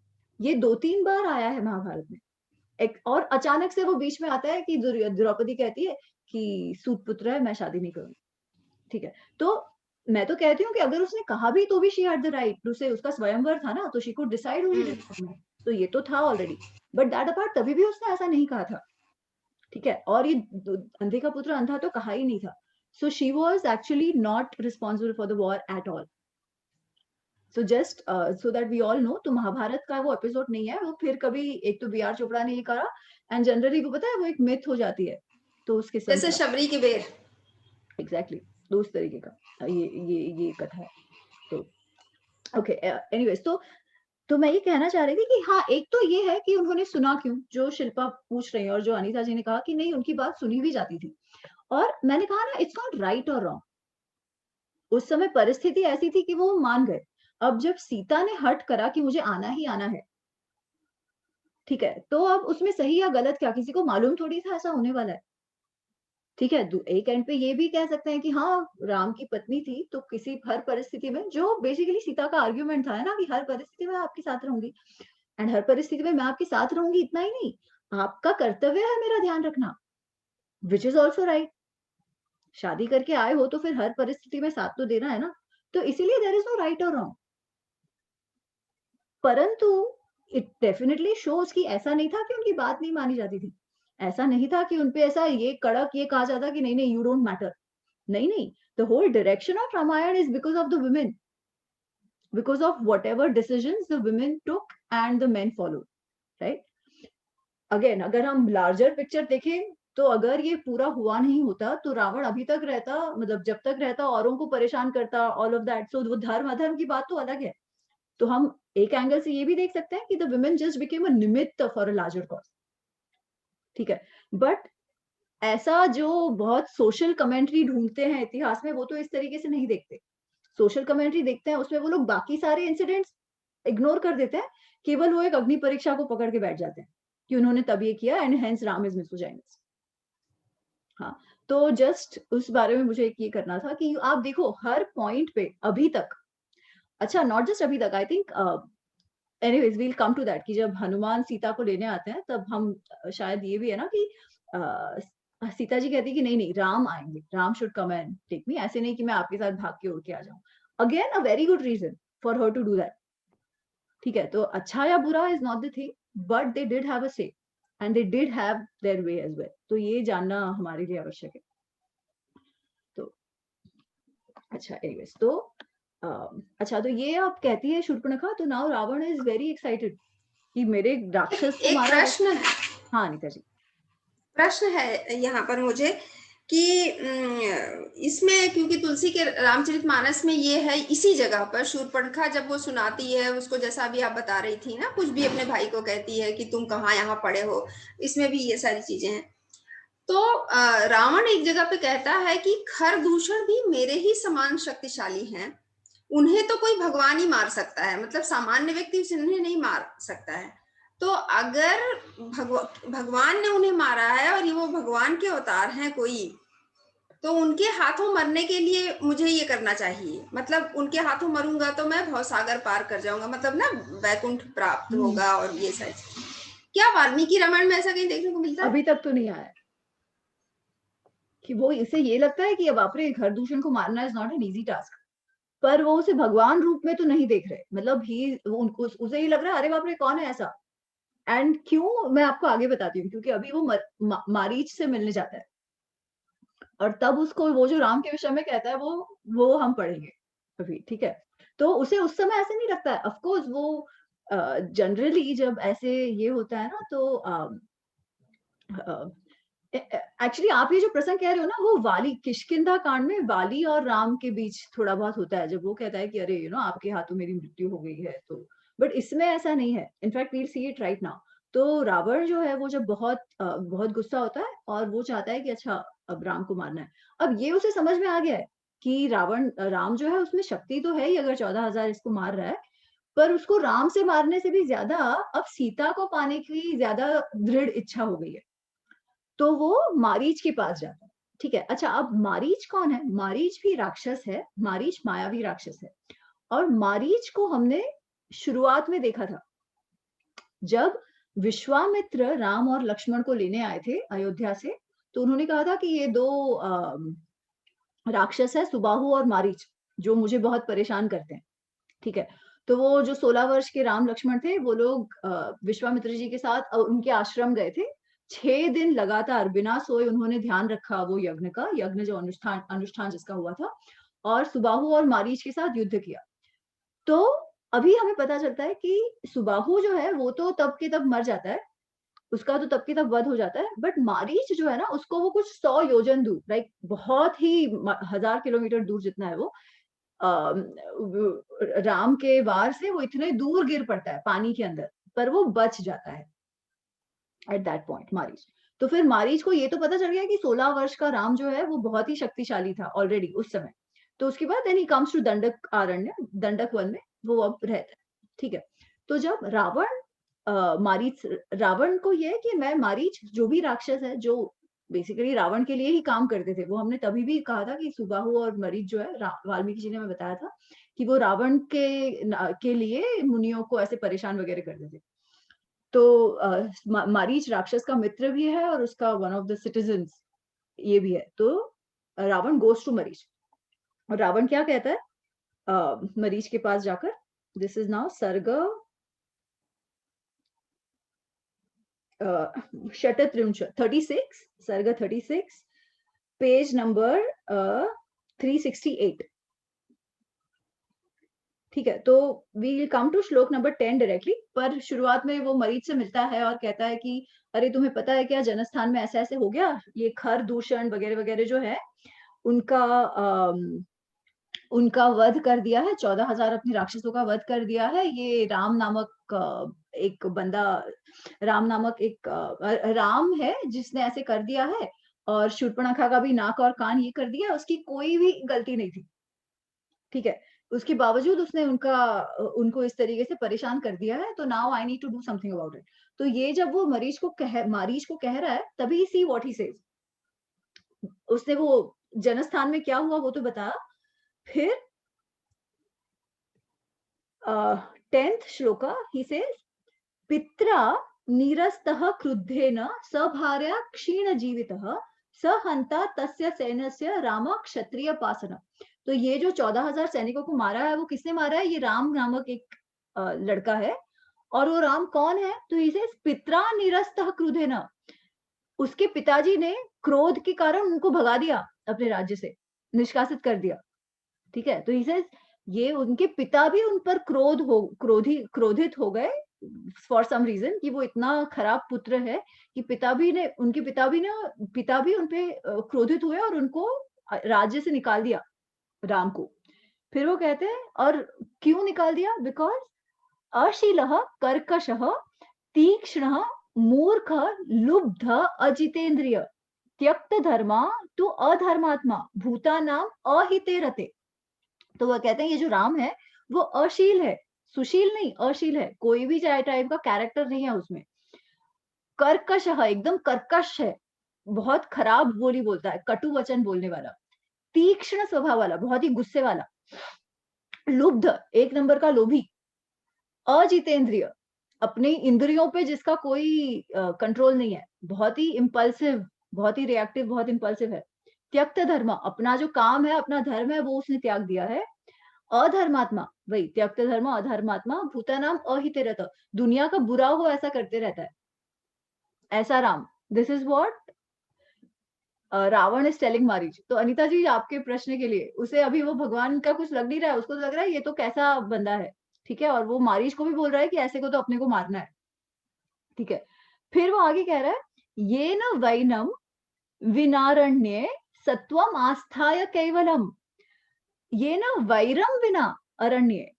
ये 2-3 बार आया है महाभारत में। एक और अचानक से वो बीच में आता है कि द्रौपदी कहती है कि सूत पुत्र है, मैं शादी नहीं करूंगी। ठीक है, तो मैं तो कहती हूँ कि अगर उसने कहा भी, तो भी शी हैड द राइट, उसे उसका स्वयंवर था ना, तो she could decide who she did not मारी। तो ये तो था ऑलरेडी, बट दैट अपार्ट तभी भी उसने ऐसा नहीं कहा था। ठीक है, और ये अंधे का पुत्र अंधा तो कहा ही नहीं था। So she was actually not responsible for the war at all. So just so that we all know, तो महाभारत का वो एपिसोड नहीं है। वो फिर कभी, एक तो बी.आर. चोपड़ा ने ये करा, एंड जनरली वो पता है, वो एक मिथ हो जाती है, तो उसके जैसे शबरी के बेर। एग्जैक्टली, तो उस तरीके का ये कथा है। तो ओके, एनीवेज, तो मैं ये कहना चाह रही थी कि हाँ, एक तो ये है कि उन्होंने सुना क्यों, जो शिल्पा पूछ रही है, और जो अनीता जी ने कहा कि नहीं, उनकी बात सुनी भी जाती थी। और मैंने कहा ना, इट्स नॉट राइट और रॉन्ग। उस समय परिस्थिति ऐसी थी कि वो मान गए। अब जब सीता ने हट करा कि मुझे आना ही आना है, ठीक है, तो अब उसमें सही या गलत क्या, किसी को मालूम थोड़ी था ऐसा होने वाला है। ठीक है, एक एंड पे ये भी कह सकते हैं कि हाँ, राम की पत्नी थी, तो किसी हर परिस्थिति में, जो बेसिकली सीता का आर्ग्यूमेंट था, है ना, कि हर परिस्थिति में आपके साथ रहूंगी, एंड हर परिस्थिति में मैं आपके साथ रहूंगी, इतना ही नहीं, आपका कर्तव्य है मेरा ध्यान रखना, विच इज ऑल्सो राइट। शादी करके आए हो तो फिर हर परिस्थिति में साथ तो देना है ना। तो इसीलिए देयर इज नो राइट और रॉन्ग, परंतु इट डेफिनेटली शोज कि ऐसा नहीं था कि उनकी बात नहीं मानी जाती थी। ऐसा नहीं था कि उनपे ऐसा ये कड़क ये कहा जाता कि नहीं नहीं, यू डोंट मैटर। नहीं नहीं, the whole direction of Ramayan is because of the women, because of whatever decisions the women took and the men followed, right? Again, अगर हम लार्जर पिक्चर देखें, तो अगर ये पूरा हुआ नहीं होता, तो रावण अभी तक रहता, मतलब जब तक रहता औरों को परेशान करता, ऑल ऑफ दैट। सो वो धर्म अधर्म की बात तो अलग है। तो हम एक एंगल से ये भी देख सकते हैं कि the women just became a निमित्त फॉर अ लार्जर कॉज। ठीक है, बट ऐसा जो बहुत सोशल कमेंट्री ढूंढते हैं इतिहास में, वो तो इस तरीके से नहीं देखते। सोशल कमेंट्री देखते हैं, उसमें वो लोग बाकी सारे इंसिडेंट्स इग्नोर कर देते हैं, केवल वो एक अग्नि परीक्षा को पकड़ के बैठ जाते हैं कि उन्होंने तब ये किया एंड हेंस राम इज मिसोजाइनस। हाँ, तो जस्ट उस बारे में मुझे एक ये करना था कि आप देखो हर पॉइंट पे अभी तक, अच्छा नॉट जस्ट अभी तक, I think anyways we'll come to that कि जब हनुमान सीता को लेने आते हैं तब हम शायद ये भी है ना कि सीता जी कहती है कि नहीं नहीं राम आएंगे, Ram should come and take me, ऐसे नहीं कि मैं आपके साथ भाग के उड़ के आ जाऊं। Again a very good reason for her to do that. ठीक है, तो अच्छा या बुरा is not the thing, but they did have a say and they did have their way as well. तो ये जानना हमारे लिए आवश्यक है। तो अच्छा एनीवेज, तो अच्छा तो ये आप कहती है शूर्पणखा, तो now Ravan is very excited कि मेरे राक्षस को एक मारा। प्रश्न है, हाँ अनिता जी। प्रश्न है यहाँ पर मुझे कि इसमें क्योंकि तुलसी के रामचरितमानस में ये है, इसी जगह पर शूर्पणखा जब वो सुनाती है उसको, जैसा अभी आप बता रही थी ना, कुछ भी अपने भाई को कहती है कि तुम कहाँ यहाँ पड़े हो, इसमें भी ये सारी चीजें हैं। तो रावण एक जगह पे कहता है कि खरदूषण भी मेरे ही समान शक्तिशाली हैं, उन्हें तो कोई भगवान ही मार सकता है, मतलब सामान्य व्यक्ति उन्हें नहीं मार सकता है। तो अगर भगवान ने उन्हें मारा है और ये वो भगवान के अवतार हैं कोई, तो उनके हाथों मरने के लिए मुझे ये करना चाहिए, मतलब उनके हाथों मरूंगा तो मैं भवसागर पार कर जाऊंगा, मतलब ना वैकुंठ प्राप्त होगा और ये सारी। क्या वाल्मीकि रामायण में ऐसा कहीं देखने को मिलता है? अभी तक तो नहीं आया कि वो, इसे ये लगता है कि बाप रे खरदूषण को मारना is not an easy task, पर वो उसे भगवान रूप में तो नहीं देख रहे, मतलब ही उनको उसे ये लग रहा है अरे बाप रे कौन है ऐसा। एंड क्यों, मैं आपको आगे बताती हूँ, क्योंकि अभी वो मारीच से मिलने जाता है और तब उसको वो जो राम के विषय में कहता है वो हम पढ़ेंगे अभी। ठीक है, तो उसे उस समय ऐसे नहीं लगता है, ऑफ कोर्स वो जनरली जब ऐसे ये होता है ना तो एक्चुअली आप ये जो प्रसंग कह रहे हो ना, वो वाली किष्किंधा कांड में वाली और राम के बीच थोड़ा बहुत होता है, जब वो कहता है कि अरे आपके हाथों मेरी मृत्यु हो गई है। तो बट इसमें ऐसा नहीं है, in fact we'll see it right now. तो रावण जो है वो जब बहुत गुस्सा होता है और वो चाहता है कि अच्छा अब राम को मारना है। अब ये उसे समझ में आ गया है कि राम जो है उसमें शक्ति तो है ही, अगर 14,000 इसको मार रहा है, पर उसको राम से मारने से भी ज्यादा अब सीता को पाने की ज्यादा दृढ़ इच्छा हो गई है। तो वो मारीच के पास जाता है। ठीक है, अच्छा अब मारीच कौन है? मारीच भी राक्षस है, मारीच मायावी राक्षस है। और मारीच को हमने शुरुआत में देखा था जब विश्वामित्र राम और लक्ष्मण को लेने आए थे अयोध्या से, तो उन्होंने कहा था कि ये दो राक्षस है, सुबाहु और मारीच, जो मुझे बहुत परेशान करते हैं। ठीक है, तो वो जो 16 वर्ष के राम लक्ष्मण थे वो लोग विश्वामित्र जी के साथ उनके आश्रम गए थे। 6 दिन लगातार बिना सोए उन्होंने ध्यान रखा वो यज्ञ का, यज्ञ जो अनुष्ठान जिसका हुआ था, और सुबाहु और मारीच के साथ युद्ध किया। तो अभी हमें पता चलता है कि सुबाहु जो है वो तो तब के तब मर जाता है, उसका तो तब के तब वध हो जाता है, बट मारीच जो है ना उसको वो कुछ 100 योजन दूर, लाइक बहुत ही 1000 किलोमीटर दूर जितना है वो राम के वार से वो इतने दूर गिर पड़ता है पानी के अंदर, पर वो बच जाता है एट दैट पॉइंट मारीच। तो फिर मारीच को ये तो पता चल गया कि 16 वर्ष का राम जो है वो बहुत ही शक्तिशाली था ऑलरेडी उस समय। तो उसके बाद देन ही कम्स टू दंडक आरण्य, दंडक वन में वो अब रहता है। ठीक है, तो जब मारीच, रावण को ये है कि मैं मारीच जो भी राक्षस है, जो बेसिकली रावण के लिए ही काम करते थे, वो हमने तभी भी कहा था कि सुबाहु और मरीच जो है, वाल्मीकि जी ने हमें बताया था कि वो रावण के लिए मुनियों को ऐसे परेशान वगैरह करते थे। तो मारीच राक्षस का मित्र भी है और उसका वन ऑफ द सिटीजन्स ये भी है। तो रावण गोस टू मरीच, और रावण क्या कहता है मरीच के पास जाकर, दिस इज नाउ सर्ग शतत्रिंश 36, सर्ग 36, पेज नंबर 368। ठीक है, तो वी विल कम टू श्लोक नंबर 10 डायरेक्टली, पर शुरुआत में वो मरीच से मिलता है और कहता है कि अरे तुम्हें पता है क्या, जनस्थान में ऐसे ऐसे हो गया, ये खर दूषण वगैरह वगैरह जो है उनका उनका वध कर दिया है, 14,000 अपने राक्षसों का वध कर दिया है। ये राम नामक एक बंदा, राम नामक एक राम है जिसने ऐसे कर दिया है, और शूर्पणखा का भी नाक और कान ये कर दिया, उसकी कोई भी गलती नहीं थी। ठीक है, उसके बावजूद उसने उनको इस तरीके से परेशान कर दिया है, तो now I need to do something about it. तो ये जब वो मारीच को कह रहा है, तभी सी व्हाट ही सेज। उसने वो जनस्थान में क्या हुआ वो तो बताया। फिर 10th श्लोका ही सेज, पित्रा निरस्तः क्रुद्धेन सभार्या क्षीण जीवितः स हंता तस्य सैन्यस्य राम क्षत्रिय पासन। तो ये जो 14,000 सैनिकों को मारा है वो किसने मारा है? ये राम नामक एक लड़का है। और वो राम कौन है? तो इसे पित्रा निरस्तः क्रुद्धेन, उसके पिताजी ने क्रोध के कारण उनको भगा दिया, अपने राज्य से निष्कासित कर दिया। ठीक है, तो इसे ये उनके पिता भी उन पर क्रोधित हो गए फॉर सम रीजन, कि वो इतना खराब पुत्र है कि पिता भी उन पे क्रोधित हुए और उनको राज्य से निकाल दिया, राम को। फिर वो कहते हैं, और क्यों निकाल दिया? बिकॉज अशीलः कर्कशः तीक्ष्णः मूर्ख लुब्ध अजितेंद्रिय त्यक्त धर्मा तु अधर्मात्मा भूतानाम अहिते रते। तो वह कहते हैं ये जो राम है वो अशील है, सुशील नहीं, अशील है। कोई भी टाइप का कैरेक्टर नहीं है उसमें। कर्कश है, एकदम कर्कश है, बहुत खराब बोली बोलता है, कटु वचन बोलने वाला, तीक्ष्ण स्वभाव वाला, बहुत ही गुस्से वाला, लुब्ध, एक नंबर का लोभी, अजितेंद्रिय, अपने इंद्रियों पे जिसका कोई कंट्रोल नहीं है, बहुत ही इम्पल्सिव, बहुत ही रिएक्टिव, बहुत इम्पल्सिव है। त्यक्त धर्म, अपना जो काम है, अपना धर्म है, वो उसने त्याग दिया है। अधर्मात्मा, वही त्यक्त धर्म, अधर्मात्मा, भूतानाम अहिते रहता, दुनिया का बुरा हो ऐसा करते रहता है, ऐसा Ram. This is what Ravan is telling Marich. तो अनीता जी, आपके प्रश्न के लिए, उसे अभी वो भगवान का कुछ लग नहीं रहा है, उसको तो लग रहा है ये तो कैसा बंदा है। ठीक है, और वो मारीच को भी बोल रहा है कि ऐसे को तो अपने को मारना है। ठीक है, फिर वो आगे कह रहा है, ये न वैनम विनारण्ये सत्वम आस्थाय कैवलम, ये ना वैरम विना अरण्य,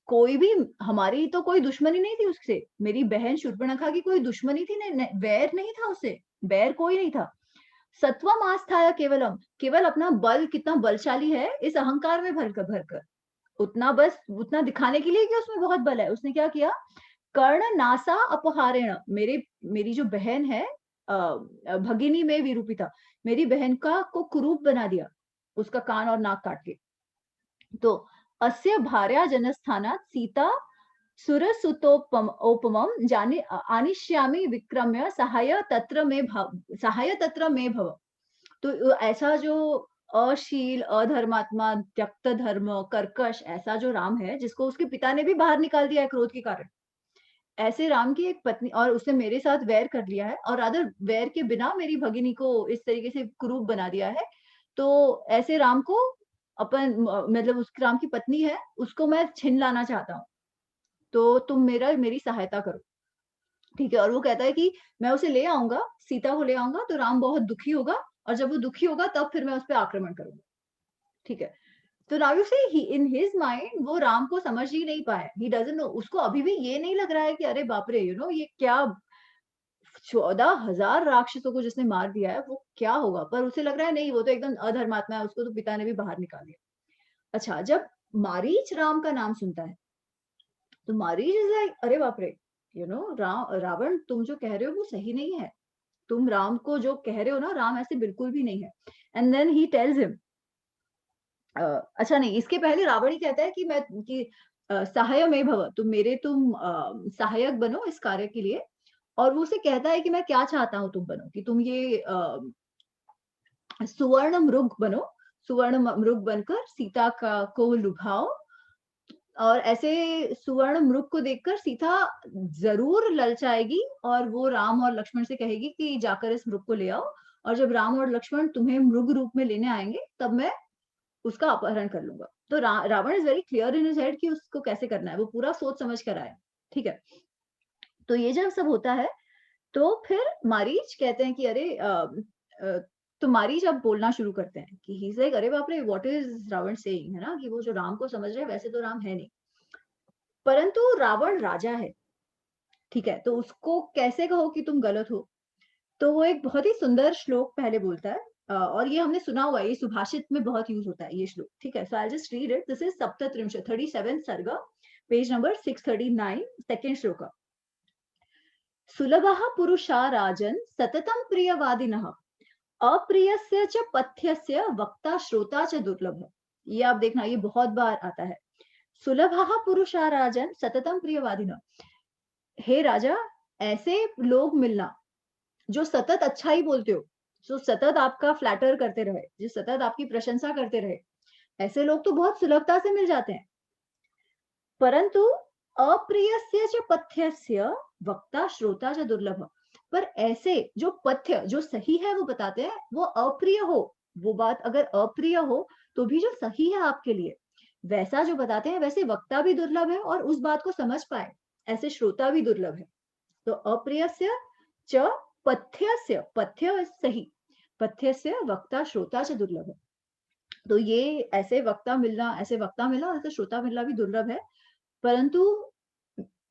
कोई भी, हमारी तो कोई दुश्मनी नहीं थी उससे, मेरी बहन शूर्पणखा की कोई दुश्मनी थी नहीं, वैर नहीं था उससे, बैर कोई नहीं था। सत्वम आस्थाया केवलम, केवल अपना बल कितना बलशाली है इस अहंकार में भरकर उतना, बस उतना दिखाने के लिए कि उसमें बहुत बल है, उसने क्या किया? कर्ण नासा अपहारेण, मेरी जो बहन है भगिनी में विरूपिता, मेरी बहन को कुरूप बना दिया, उसका कान और नाक काट के। तो अस्य भार्या जनस्थानात् सीता सुरसुतोपमं जाने आनिष्यामि विक्रम्य सहाय तत्र में भव। तो ऐसा जो अशील, अधर्मात्मा, त्यक्त धर्म, कर्कश, ऐसा जो राम है, जिसको उसके पिता ने भी बाहर निकाल दिया है क्रोध के कारण, ऐसे राम की एक पत्नी, और उसने मेरे साथ वैर कर लिया है, और अदर वैर के बिना मेरी भगिनी को इस तरीके से कुरूप बना दिया है। तो ऐसे राम को मतलब उस राम की पत्नी है, उसको मैं छिन लाना चाहता हूँ, तो तुम मेरी सहायता करो। ठीक है, और वो कहता है कि मैं उसे ले आऊंगा, सीता को ले आऊंगा, तो राम बहुत दुखी होगा, और जब वो दुखी होगा तब फिर मैं उस पर आक्रमण करूंगा। ठीक है, तो now you see in his mind वो राम को समझ ही नहीं पाया, ही डजंट नो, उसको अभी भी ये नहीं लग रहा है कि अरे बाप रे, ये क्या 14,000 राक्षसों को जिसने मार दिया है वो क्या होगा, पर उसे लग रहा है नहीं, वो तो एकदम अधर्मात्मा है, उसको तो पिता ने भी बाहर निकाल दिया। अच्छा, जब मारीच राम का नाम सुनता है, तो मारीच इज लाइक, अरे बाप रे, रावण तुम जो कह रहे हो वो सही नहीं है, तुम राम को जो कह रहे हो ना, राम ऐसे बिल्कुल भी नहीं है। And then he tells him, अच्छा नहीं, इसके पहले रावण ही कहता है कि सहाय में भव, तुम सहायक बनो इस कार्य के लिए। और वो उसे कहता है कि मैं क्या चाहता हूँ तुम बनो, कि तुम ये सुवर्ण मृग बनो, सुवर्ण मृग बनकर सीता को लुभाओ, और ऐसे सुवर्ण मृग को देखकर सीता जरूर ललचाएगी, और वो राम और लक्ष्मण से कहेगी कि जाकर इस मृग को ले आओ, और जब राम और लक्ष्मण तुम्हें मृग रूप में लेने आएंगे तब मैं उसका अपहरण कर लूंगा। तो Ravan is very clear in his head कि उसको कैसे करना है, वो पूरा सोच समझ कर आया। ठीक है, तो ये जब सब होता है, तो फिर मारीच कहते हैं कि अरे तो मारीच अब बोलना शुरू करते हैं कि ही इज लाइक, अरे बाप रे, व्हाट इज रावण सेइंग, है ना, कि वो जो राम को समझ रहे हैं वैसे तो राम है नहीं, परंतु रावण राजा है। ठीक है, तो उसको कैसे कहो कि तुम गलत हो? तो वो एक बहुत ही सुंदर श्लोक पहले बोलता है, और ये हमने सुना हुआ है, ये सुभाषित में बहुत यूज होता है ये श्लोक, ठीक है। So I just read it. This is सप्तत्रिंशत् 37 सर्ग, पेज नंबर 639, सेकंड श्लोक। सुलभः पुरुषा राजन् सततं प्रियवादिनः, अप्रियस्य च पथ्यस्य वक्ता श्रोता च दुर्लभ। ये आप देखना, ये बहुत बार आता है। सुलभः पुरुषा राजन् सततं प्रियवादिनः, हे राजा, ऐसे लोग मिलना जो सतत अच्छा ही बोलते हो, जो सतत आपका फ्लैटर करते रहे, जो सतत आपकी प्रशंसा करते रहे, ऐसे लोग तो बहुत सुलभता से मिल जाते हैं। परंतु अप्रियस्य च पथ्यस्य वक्ता श्रोता च दुर्लभ, पर ऐसे जो पथ्य, जो सही है वो बताते हैं, वो अप्रिय हो, वो बात अगर अप्रिय हो तो भी जो सही है आपके लिए वैसा जो बताते हैं, वैसे वक्ता भी दुर्लभ है और उस बात को समझ पाए ऐसे श्रोता भी दुर्लभ है। तो अप्रियस्य च पथ्यस्य, पथ्य सही, पथ्यस्य वक्ता श्रोता च दुर्लभ है। तो ये ऐसे वक्ता मिलना, ऐसे श्रोता मिलना भी दुर्लभ है। परंतु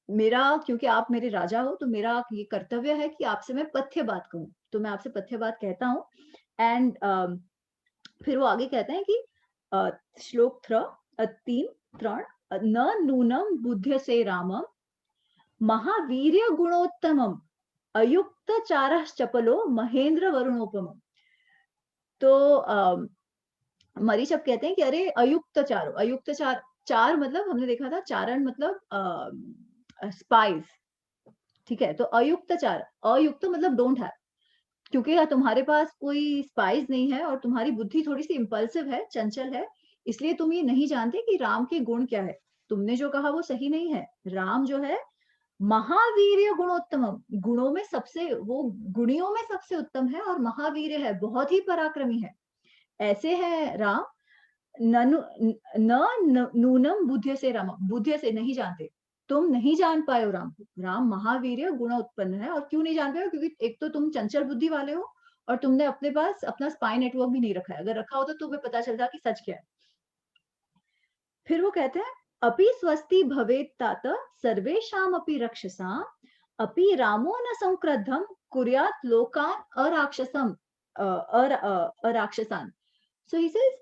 मेरा, क्योंकि आप मेरे राजा हो, तो मेरा ये कर्तव्य है कि आपसे मैं पथ्य बात कहूं, तो मैं आपसे पथ्य बात कहता हूँ। एंड फिर वो आगे कहते हैं कि श्लोक 3 न नूनम बुद्ध से रामम महावीर्य गुणोत्तमम अयुक्त चारः चपलो महेंद्र वरुणोपमम। तो मरीच अब कहते हैं कि अरे अयुक्त चारो, अयुक्त चार मतलब हमने देखा था चारण मतलब स्पाइस, ठीक है। तो अयुक्त चार, अयुक्त मतलब डोंट हैव, क्योंकि तुम्हारे पास कोई स्पाइस नहीं है और तुम्हारी बुद्धि थोड़ी सी इंपल्सिव है, चंचल है, इसलिए तुम ये नहीं जानते कि राम के गुण क्या है। तुमने जो कहा वो सही नहीं है। राम जो है महावीर्य गुणोत्तम, गुणों में सबसे, वो गुणियों में सबसे उत्तम है और महावीर्य है, बहुत ही पराक्रमी है। ऐसे है राम। न नूनम बुद्ध से राम, बुद्ध से नहीं जानते, तुम नहीं जान पाए हो राम को। राम महावीर्य गुण उत्पन्न है, और क्यों नहीं जान पाए हो? क्योंकि एक तो तुम चंचल बुद्धि वाले हो और तुमने अपने पास अपना स्पाई नेटवर्क भी नहीं रखा है। अगर रखा हो तो तुम्हें पता चलता कि सच क्या है। फिर वो कहते हैं अपि स्वस्ति भवेत् तात सर्वेषाम अपि रक्षसां अपि रामो न संक्रद्धम कुर्यात् लोकान अराक्षसम अराक्षसान। सो ही सेज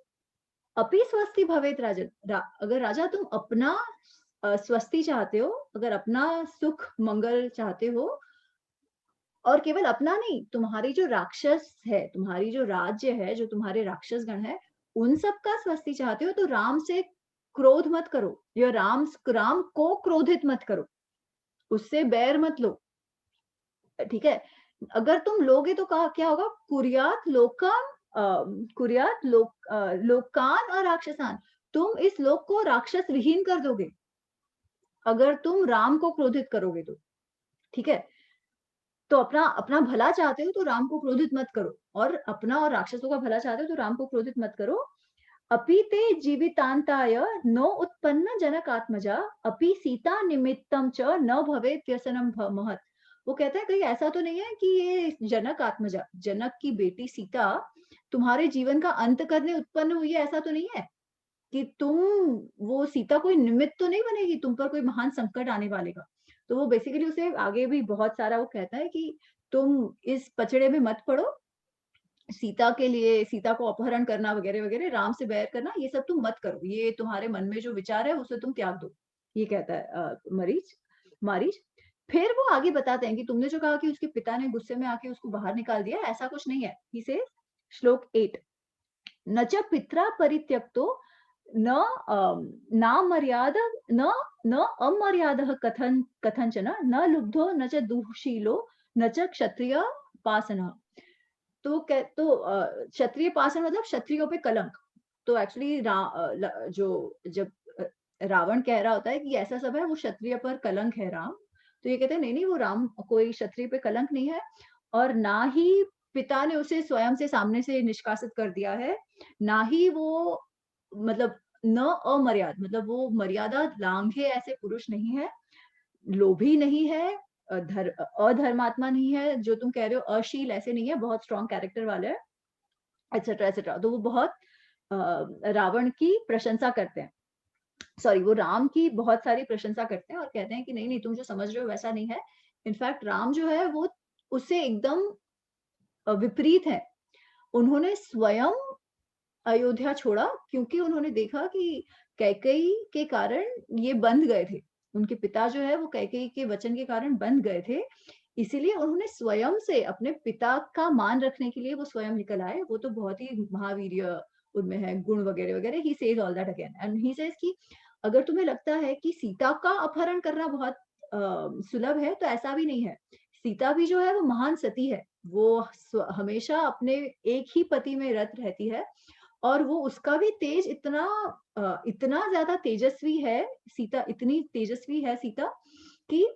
अपि स्वस्ति भवेत राजन, अगर राजा तुम अपना स्वस्ति चाहते हो, अगर अपना सुख मंगल चाहते हो, और केवल अपना नहीं, तुम्हारी जो राक्षस है, तुम्हारी जो राज्य है, जो तुम्हारे राक्षस गण है, उन सब का स्वस्ति चाहते हो, तो राम से क्रोध मत करो, या राम को क्रोधित मत करो, उससे बैर मत लो, ठीक है। अगर तुम लोगे तो क्या होगा? कुर्यात लोकान, लोकान और राक्षसान, तुम इस लोक को राक्षस विहीन कर दोगे अगर तुम राम को क्रोधित करोगे तो, ठीक है। तो अपना अपना भला चाहते हो तो राम को क्रोधित मत करो, और अपना और राक्षसों का भला चाहते हो तो राम को क्रोधित मत करो। अपि ते जीवितांताय नो उत्पन्न जनकात्मजा अपि सीता निमित्तम च न भवेत् व्यसनम महत्। वो कहता है कहीं ऐसा तो नहीं है कि ये जनक आत्मजा, जनक की बेटी सीता तुम्हारे जीवन का अंत करने उत्पन्न हुई है, ऐसा तो नहीं है कि तुम, वो सीता कोई निमित्त तो नहीं बनेगी तुम पर कोई महान संकट आने वाले का। तो वो बेसिकली उसे आगे भी बहुत सारा वो कहता है कि तुम इस पचड़े में मत पड़ो, सीता के लिए, सीता को अपहरण करना वगैरह वगैरह, राम से बैर करना, ये सब तुम मत करो, ये तुम्हारे मन में जो विचार है उसे तुम त्याग दो, ये कहता है मारीच। फिर वो आगे बताते हैं कि तुमने जो कहा कि उसके पिता ने गुस्से में आके उसको बाहर निकाल दिया, ऐसा कुछ नहीं है। ही से श्लोक 8 न च पित्रा परित्यक्तो न नामर्याद न न अमर्यादः कथंचन न लुब्धो न च दुःशीलो न च क्षत्रिय पासनः। तो क्षत्रिय पासन मतलब क्षत्रियों पे कलंक। तो एक्चुअली जो जब रावण कह रहा होता है कि ऐसा सब है, वो क्षत्रिय पर कलंक है राम, तो ये कहते हैं नहीं नहीं, वो राम कोई क्षत्रिय पे कलंक नहीं है, और ना ही पिता ने उसे स्वयं से सामने से निष्कासित कर दिया है, ना ही वो मतलब न अमर्याद मतलब वो मर्यादा लांघे ऐसे पुरुष नहीं है, लोभी नहीं है, अधर्मात्मा नहीं है, जो तुम कह रहे हो अशील ऐसे नहीं है, बहुत स्ट्रॉन्ग कैरेक्टर वाले है, एक्सेट्रा एक्सेट्रा। तो वो बहुत रावण की प्रशंसा करते हैं, सॉरी वो राम की बहुत सारी प्रशंसा करते हैं और कहते हैं कि नहीं नहीं, तुम जो समझ रहे हो वैसा नहीं है। इनफैक्ट राम जो है वो उससे एकदम विपरीत है। उन्होंने स्वयं अयोध्या छोड़ा, क्योंकि उन्होंने देखा कि कैकेयी के कारण ये बंध गए थे। उनके पिता जो है वो कैकेयी के वचन के कारण बंध गए थे। इसीलिए उन्होंने स्वयं से अपने पिता का मान रखने के लिए वो स्वयं निकल आए। वो तो बहुत ही महावीर्य उनमें है, गुण वगैरह-वगैरह। He says all that again and he says कि अगर तुम्हें लगता है कि सीता का अपहरण करना बहुत सुलभ है, तो ऐसा भी नहीं है। सीता भी जो है वो महान सती है। वो हमेशा अपने एक ही पति में रत रहती है और वो उसका भी तेज इतना ज्यादा तेजस्वी है, सीता इतनी तेजस्वी है सीता कि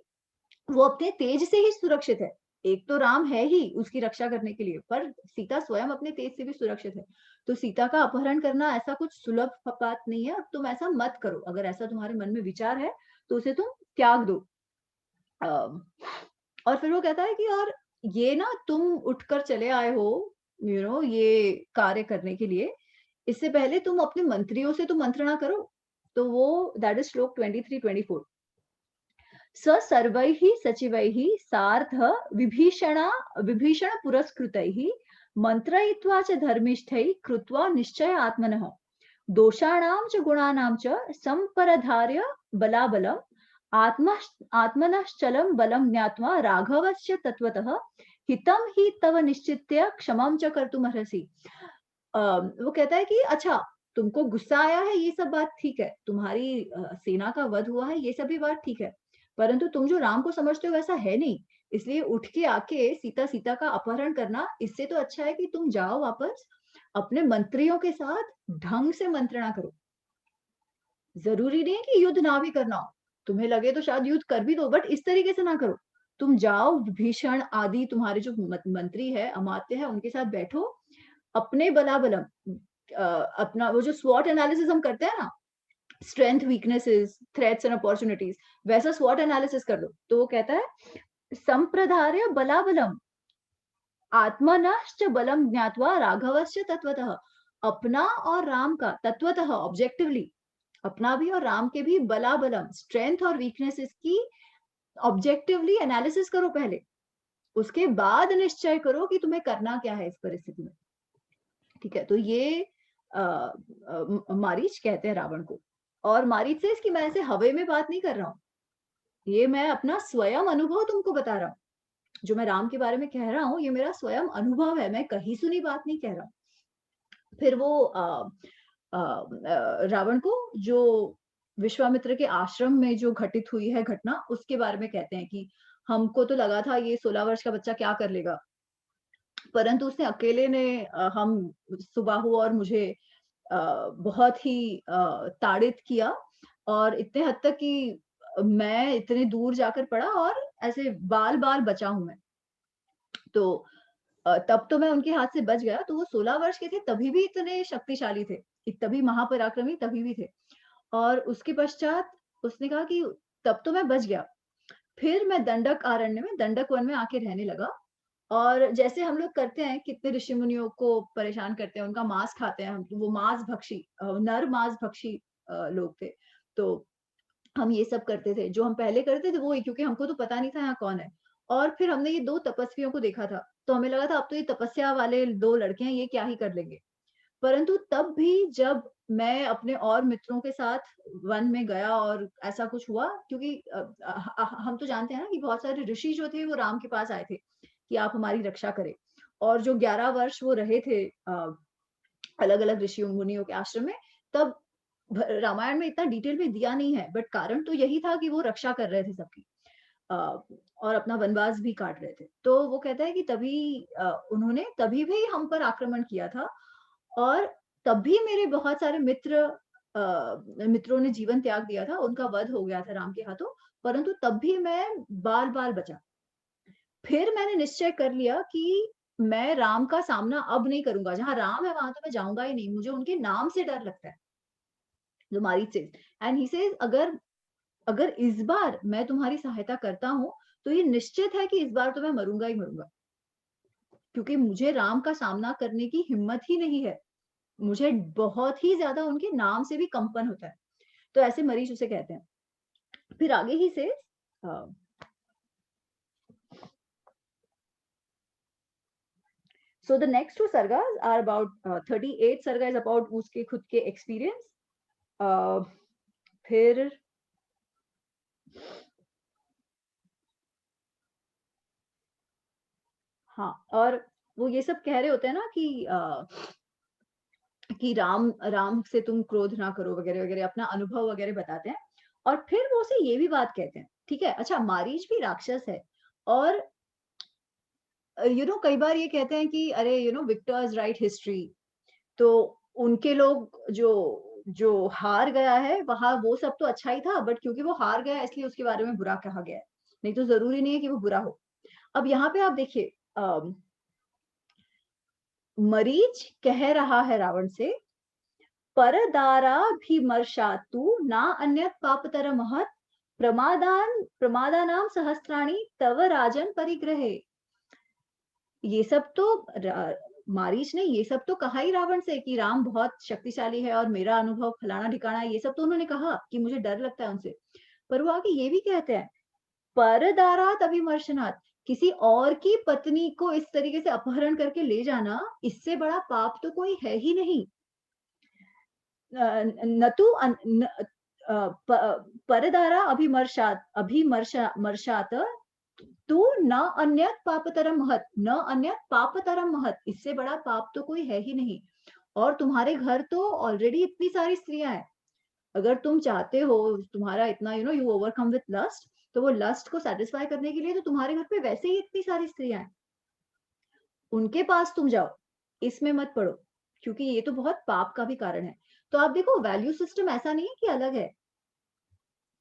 वो अपने तेज से ही सुरक्षित है। एक तो राम है ही उसकी रक्षा करने के लिए, पर सीता स्वयं अपने तेज से भी सुरक्षित है। तो सीता का अपहरण करना ऐसा कुछ सुलभ बात नहीं है। अब तुम ऐसा मत करो। अगर ऐसा तुम्हारे मन में विचार है तो उसे तुम त्याग दो। और फिर वो कहता है कि और ये ना तुम उठकर चले आए हो, ये कार्य करने के लिए, इससे पहले तुम अपने मंत्रियों से तो मंत्रणा करो। तो वो दैट इज श्लोक 23-24। स सर्वैः सचिवैः सार्ध विभीषण पुरस्कृतैः मन्त्रयित्वा च धर्मिष्ठैः कृत्वा निश्चय आत्मनः दोषाणां च गुणानां च सम्परधार्य बलाबलम् आत्मनश्चलं बलं ज्ञात्वा राघवस्य तत्त्वतः हितं हि तव निश्चित्य क्षमं च कर्तुमर्हसि। वो कहता है कि अच्छा, तुमको गुस्सा आया है, ये सब बात ठीक है। तुम्हारी सेना का वध हुआ है, ये सब भी बात ठीक है। परंतु तुम जो राम को समझते हो वैसा है नहीं। इसलिए उठ के आके सीता का अपहरण करना, इससे तो अच्छा है कि तुम जाओ वापस अपने मंत्रियों के साथ ढंग से मंत्रणा करो। जरूरी नहीं है कि युद्ध ना भी करना हो। तुम्हें लगे तो शायद युद्ध कर भी दो, बट इस तरीके से ना करो। तुम जाओ, भीषण आदि तुम्हारे जो मंत्री है, अमात्य है, उनके साथ बैठो। अपने बलाबलम अपना वो जो स्वॉट एनालिसिस हम करते हैं ना, strength, weaknesses, threats and opportunities, वैसा स्वॉट एनालिसिस कर लो। तो वो कहता है संप्रधार्य बलाबलम आत्मनश्च बलम ज्ञात्वा राघवस्य तत्वतः। अपना और राम का तत्वतः ऑब्जेक्टिवली, अपना भी और राम के भी बलाबलम, स्ट्रेंथ और वीकनेसेस की ऑब्जेक्टिवली एनालिसिस करो पहले। उसके बाद निश्चय करो कि तुम्हें करना क्या है इस परिस्थिति में। ठीक है, तो ये मारीच कहते हैं रावण को। और मारीच से इसकी मैं ऐसे हवा में बात नहीं कर रहा हूँ, ये मैं अपना स्वयं अनुभव तुमको बता रहा हूँ। जो मैं राम के बारे में कह रहा हूँ, ये मेरा स्वयं अनुभव है, मैं कहीं सुनी बात नहीं कह रहा हूँ। फिर वो रावण को जो विश्वामित्र के आश्रम में जो घटित हुई है घटना, उसके बारे में कहते हैं कि हमको तो लगा था ये 16 वर्ष का बच्चा क्या कर लेगा, परंतु उसने अकेले ने हम सुबाहु और मुझे बहुत ही ताड़ित किया, और इतने हद तक कि मैं इतने दूर जाकर पड़ा और ऐसे बाल-बाल बचा हूँ मैं। तो तब तो मैं उनके हाथ से बच गया। तो वो 16 वर्ष के थे, तभी भी इतने शक्तिशाली थे, तभी महापराक्रमी तभी भी थे। और उसके पश्चात उसने कहा कि तब तो मैं बच गया। फिर मैं दंडक अरण्य में, दंडक वन में आके रहने लगा। और जैसे हम लोग करते हैं, कितने ऋषि मुनियों को परेशान करते हैं, उनका मांस खाते हैं हम, तो वो मांस भक्षी, नर मांस भक्षी लोग थे। तो हम ये सब करते थे, जो हम पहले करते थे वो ही, क्योंकि हमको तो पता नहीं था यहाँ कौन है। और फिर हमने ये 2 तपस्वियों को देखा था, तो हमें लगा था अब तो ये तपस्या वाले 2 लड़के हैं, ये क्या ही कर लेंगे। परंतु तब भी जब मैं अपने और मित्रों के साथ वन में गया और ऐसा कुछ हुआ, क्योंकि हम तो जानते हैं ना कि बहुत सारे ऋषि जो थे वो राम के पास आए थे कि आप हमारी रक्षा करें। और जो 11 वर्ष वो रहे थे अलग-अलग ऋषि मुनियों के आश्रम में, तब रामायण में इतना डिटेल में दिया नहीं है, बट कारण तो यही था कि वो रक्षा कर रहे थे सबकी अ, और अपना वनवास भी काट रहे थे। तो वो कहता है कि उन्होंने तभी भी हम पर आक्रमण किया था, और तब भी मेरे बहुत सारे मित्रों ने जीवन त्याग दिया था, उनका वध हो गया था राम के हाथों, परंतु तब भी मैं बाल-बाल बचा। फिर मैंने निश्चय कर लिया कि मैं राम का सामना अब नहीं करूँगा, जहाँ राम है वहाँ तो मैं जाऊँगा ही नहीं, मुझे उनके नाम से डर लगता है। जो Marich says and he says अगर अगर इस बार मैं तुम्हारी सहायता करता हूँ, तो ये निश्चित है कि इस बार तो मैं मरूँगा ही मरूँगा। क्योंकि मुझे राम का सामना करने की हिम्मत ही नहीं है। मुझे बहुत ही ज़्यादा उनके नाम से भी कंपन होता है। तो ऐसे मरीच उसे कहते हैं। फिर आगे ही से So the next two sargas are about 38 sarga is about उसके खुद के experience. फिर हाँ, और वो ये सब कह रहे होते हैं ना कि राम से तुम क्रोध ना करो वगैरह वगैरह, अपना अनुभव वगैरह बताते हैं। और फिर वो उसे ये भी बात कहते हैं, ठीक है, अच्छा मारीच भी राक्षस है, और कई बार ये कहते हैं कि अरे विक्टर्स राइट हिस्ट्री, तो उनके लोग जो जो हार गया है वहां वो सब तो अच्छा ही था, बट क्योंकि वो हार गया इसलिए उसके बारे में बुरा कहा गया है, नहीं तो जरूरी नहीं है कि वो बुरा हो। अब यहाँ पे आप देखिए, मरीच कह रहा है रावण से, परदाराभिमर्शातु ना अन्यत् पापतर महत्, प्रमादानाम सहस्राणि तव राजन परिग्रहे। ये सब तो मारीच ने ये सब तो कहा ही रावण से कि राम बहुत शक्तिशाली है और मेरा अनुभव फलाना ठिकाना, ये सब तो उन्होंने कहा कि मुझे डर लगता है उनसे। पर वो आगे ये भी कहते हैं, परदारात अभिमर्शनात्, किसी और की पत्नी को इस तरीके से अपहरण करके ले जाना, इससे बड़ा पाप तो कोई है ही नहीं। परदारा अभिमर्शात तू न अन्यत पापतरम महत, न अन्यत पापतरम महत, इससे बड़ा पाप तो कोई है ही नहीं। और तुम्हारे घर तो ऑलरेडी इतनी सारी स्त्रियां हैं, अगर तुम चाहते हो, तुम्हारा इतना यू ओवरकम विथ लस्ट, तो वो लस्ट को सेटिस्फाई करने के लिए तो तुम्हारे घर पे वैसे ही इतनी सारी स्त्रियां हैं, उनके पास तुम जाओ, इसमें मत पड़ो, क्योंकि ये तो बहुत पाप का भी कारण है। तो आप देखो, वैल्यू सिस्टम ऐसा नहीं है कि अलग है,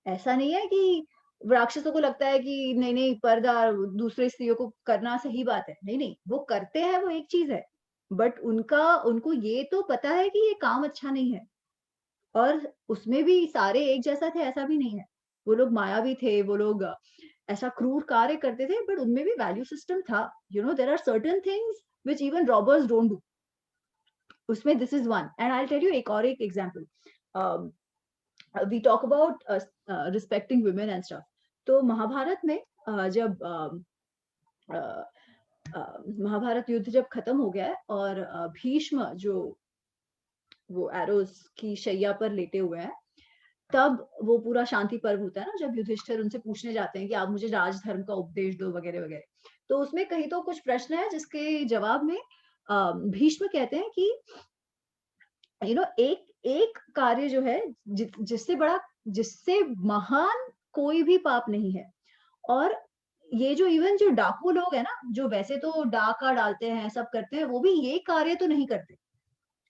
ऐसा नहीं है कि राक्षसों को लगता है कि नहीं नहीं पर्दा दूसरे स्त्रियों को करना सही बात है, नहीं नहीं, वो करते हैं, वो एक चीज है, बट उनको ये तो पता है कि ये काम अच्छा नहीं है। और उसमें भी सारे एक जैसा थे ऐसा भी नहीं है, वो लोग मायावी थे, वो लोग ऐसा क्रूर कार्य करते थे, बट उनमें भी वैल्यू सिस्टम था। There are certain things which even robbers don't do, उसमें this is one. And I tell you एक और एक example, we talk about respecting women and stuff. तो महाभारत में जब महाभारत युद्ध जब खत्म हो गया है और भीष्म जो वो एरोस की शैया पर लेटे हुए हैं, तब वो पूरा शांति पर्व होता है ना, जब युधिष्ठिर उनसे पूछने जाते हैं कि आप मुझे राजधर्म का उपदेश दो वगैरह वगैरह। तो उसमें कहीं तो कुछ प्रश्न है जिसके जवाब में भीष्म कहते हैं कि एक एक कार्य जो है जिससे महान कोई भी पाप नहीं है। और ये जो इवन जो डाकू लोग है ना, जो वैसे तो डाका डालते हैं सब करते हैं, वो भी ये कार्य तो नहीं करते।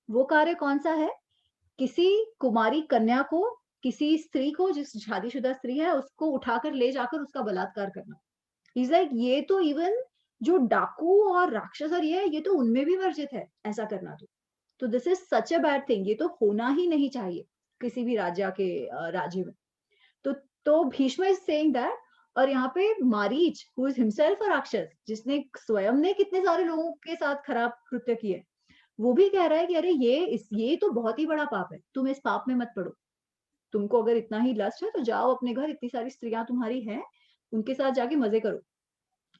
वो कार्य कौन सा है? किसी कुमारी कन्या को, किसी स्त्री को, जिस शादीशुदा स्त्री है उसको उठाकर ले जाकर उसका बलात्कार करना। इज लाइक ये तो इवन जो डाकू और राक्षस और ये तो उनमें भी वर्जित है ऐसा करना। तो this is such a bad thing, ये तो होना ही नहीं चाहिए किसी भी राज्य में। तो भीष्म इज सेइंग दैट। और यहाँ पे Marich who is himself a rakshas, जिसने स्वयं ने कितने सारे लोगों के साथ खराब कृत्य किए, वो भी कह रहा है कि अरे ये तो बहुत ही बड़ा पाप है, तुम इस पाप में मत पड़ो। तुमको अगर इतना ही लस्ट है तो जाओ अपने घर, इतनी सारी स्त्रियां तुम्हारी हैं, उनके साथ जाके मजे करो,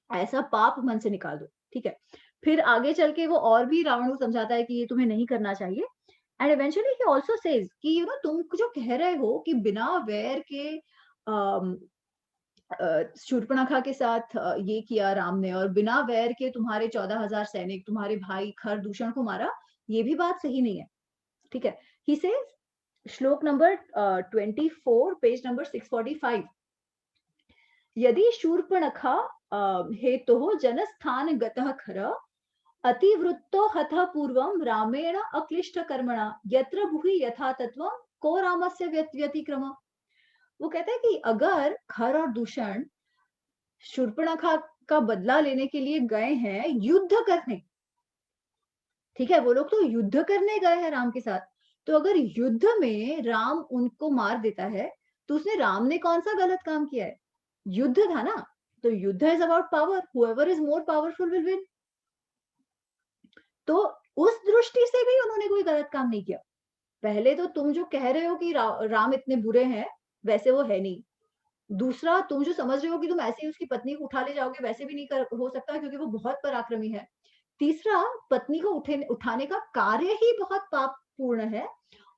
ऐसा पाप मन से निकाल दो, ठीक है। फिर आगे चल के वो और भी रावण को समझाता है कि ये तुम्हें नहीं करना चाहिए। And eventually he also says कि तुम जो कह रहे हो कि बिना वैर के शूर्पणखा के साथ ये किया राम ने, और बिना वैर के तुम्हारे 14,000 सैनिक, तुम्हारे भाई खर दूषण को मारा, ये भी बात सही नहीं है, ठीक है। ही सेज श्लोक नंबर 24 पेज नंबर 645, यदि शूर्पणखा हेतुः जनस्थान गतः खर, अतिवृत्तो हतः पूर्वं रामेण अक्लिष्ट कर्मणा, यत्र भुवि यथा तत्वं को रामस्य व्यतिक्रम। वो कहता है कि अगर खर और दूषण शूर्पणखा का बदला लेने के लिए गए हैं युद्ध करने, ठीक है, वो लोग तो युद्ध करने गए हैं राम के साथ, तो अगर युद्ध में राम उनको मार देता है तो उसने राम ने कौन सा गलत काम किया है? युद्ध था ना, तो yuddh is about power, whoever is more powerful will win. तो उस दृष्टि से भी उन्होंने कोई गलत काम नहीं किया। पहले तो तुम जो कह रहे हो कि राम इतने बुरे हैं, वैसे वो है नहीं। दूसरा, तुम जो समझ रहे हो कि तुम ऐसे ही उसकी पत्नी को उठा ले जाओगे, वैसे भी नहीं हो सकता, क्योंकि वो बहुत पराक्रमी है। तीसरा, पत्नी को उठाने का कार्य ही बहुत पापपूर्ण है।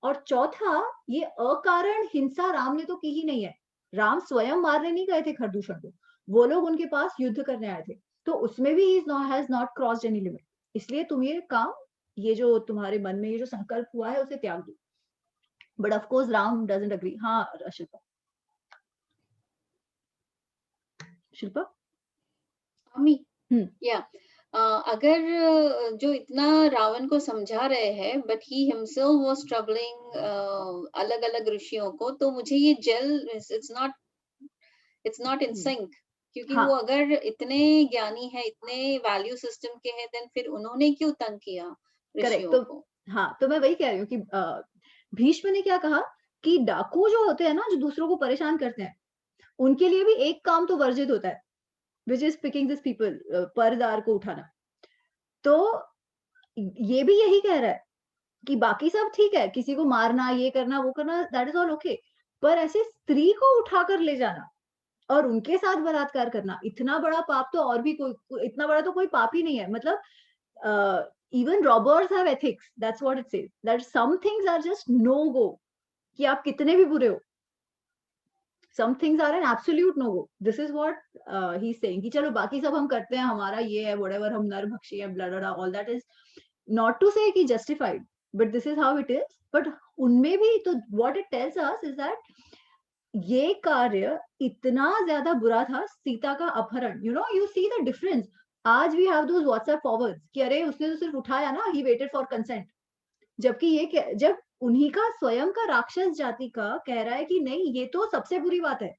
और चौथा, ये अकारण हिंसा राम ने तो की ही नहीं है। राम स्वयं मारने नहीं गए थे खरदूषण को, वो लोग उनके पास युद्ध करने आए थे, तो उसमें भी he has not crossed any limit. इसलिए तुम ये काम, ये जो तुम्हारे मन में ये जो संकल्प हुआ है, उसे त्याग दो। But of course Ram doesn't agree. हाँ शिल्पा। शिल्पा। स्वामी, हम्म। या अगर जो इतना रावण को समझा रहे हैं, but he himself was troubling अलग अलग ऋषियों को, तो मुझे ये gel, it's not in sync, क्योंकि हाँ। वो अगर इतने ज्ञानी है, इतने वैल्यू सिस्टम के हैं, देन फिर उन्होंने क्यों तंग किया करेक्ट। ऋषियों तो को? हाँ, तो मैं वही कह रही हूँ कि भीष्म ने क्या कहा कि डाकू जो होते हैं ना, जो दूसरों को परेशान करते हैं, उनके लिए भी एक काम तो वर्जित होता है, which is picking this people, परदार को उठाना। तो ये भी यही कह रहा है कि बाकी सब ठीक है, किसी को मारना, ये करना, वो करना, दैट इज ऑल ओके, पर ऐसे स्त्री को उठाकर ले जाना और उनके साथ बलात्कार करना, इतना बड़ा पाप तो और भी इतना बड़ा तो कोई पाप ही नहीं है। मतलब even robbers have ethics, that's what it says, that some things are just no go, कि आप कितने भी बुरे हो, some things are an absolute no go. This is what he's saying, कि चलो बाकी सब हम करते हैं, हमारा ये है, whatever, हम नरभक्षी हैं, blah blah blah, all that is not to say कि justified, but this is how it is. But उनमें भी तो what it tells us is that ये कार्य इतना ज्यादा बुरा था, सीता का अपहरण। You know, you see the difference. आज we have those WhatsApp forwards कि अरे उसने तो सिर्फ उठाया ना, ही वेटेड फॉर कंसेंट, जबकि ये जब उन्हीं का स्वयं का राक्षस जाति का कह रहा है कि नहीं, ये तो सबसे बुरी बात है,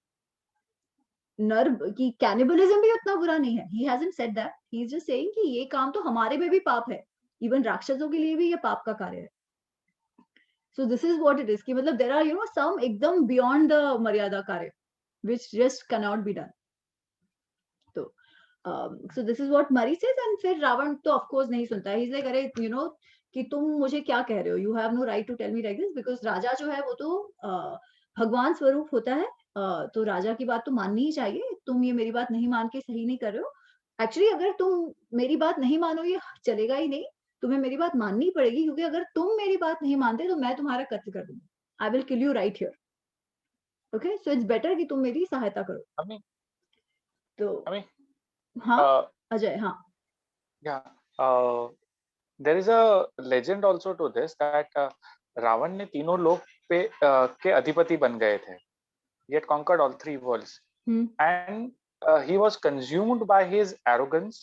नर की कैनिबलिज्म भी उतना बुरा नहीं है। He hasn't said that, he is just saying कि ये काम तो हमारे में भी पाप है, इवन राक्षसों के लिए भी ये पाप का कार्य है। So this is what it is कि मतलब there are, you know, some एकदम beyond the मर्यादा कार्य which just cannot be done. तो so this is what Mari says, and फिर रावण तो of course नहीं सुनता है। He's like, अरे you know, कि तुम मुझे क्या कह रहे हो, you have no right to tell me like this, because राजा जो है वो तो भगवान स्वरूप होता है, तो राजा की बात तो माननी ही चाहिए। तुम ये मेरी बात नहीं मान के सही नहीं कर रहे हो। एक्चुअली अगर तुम मेरी बात नहीं मानोगे, चलेगा ही नहीं, तुम्हें मेरी बात माननी पड़ेगी, क्योंकि अगर तुम मेरी बात नहीं मानते तो मैं तुम्हारा कत्ल कर दूंगी। I will kill you right here. Okay, so it's better कि तुम मेरी सहायता करो। अमी, तो अमी, हाँ अजय। हाँ, yeah, there is a legend also to this that Ravan ने तीनों लोक पे के अधिपति बन गए थे. He had conquered all three worlds, and he was consumed by his arrogance,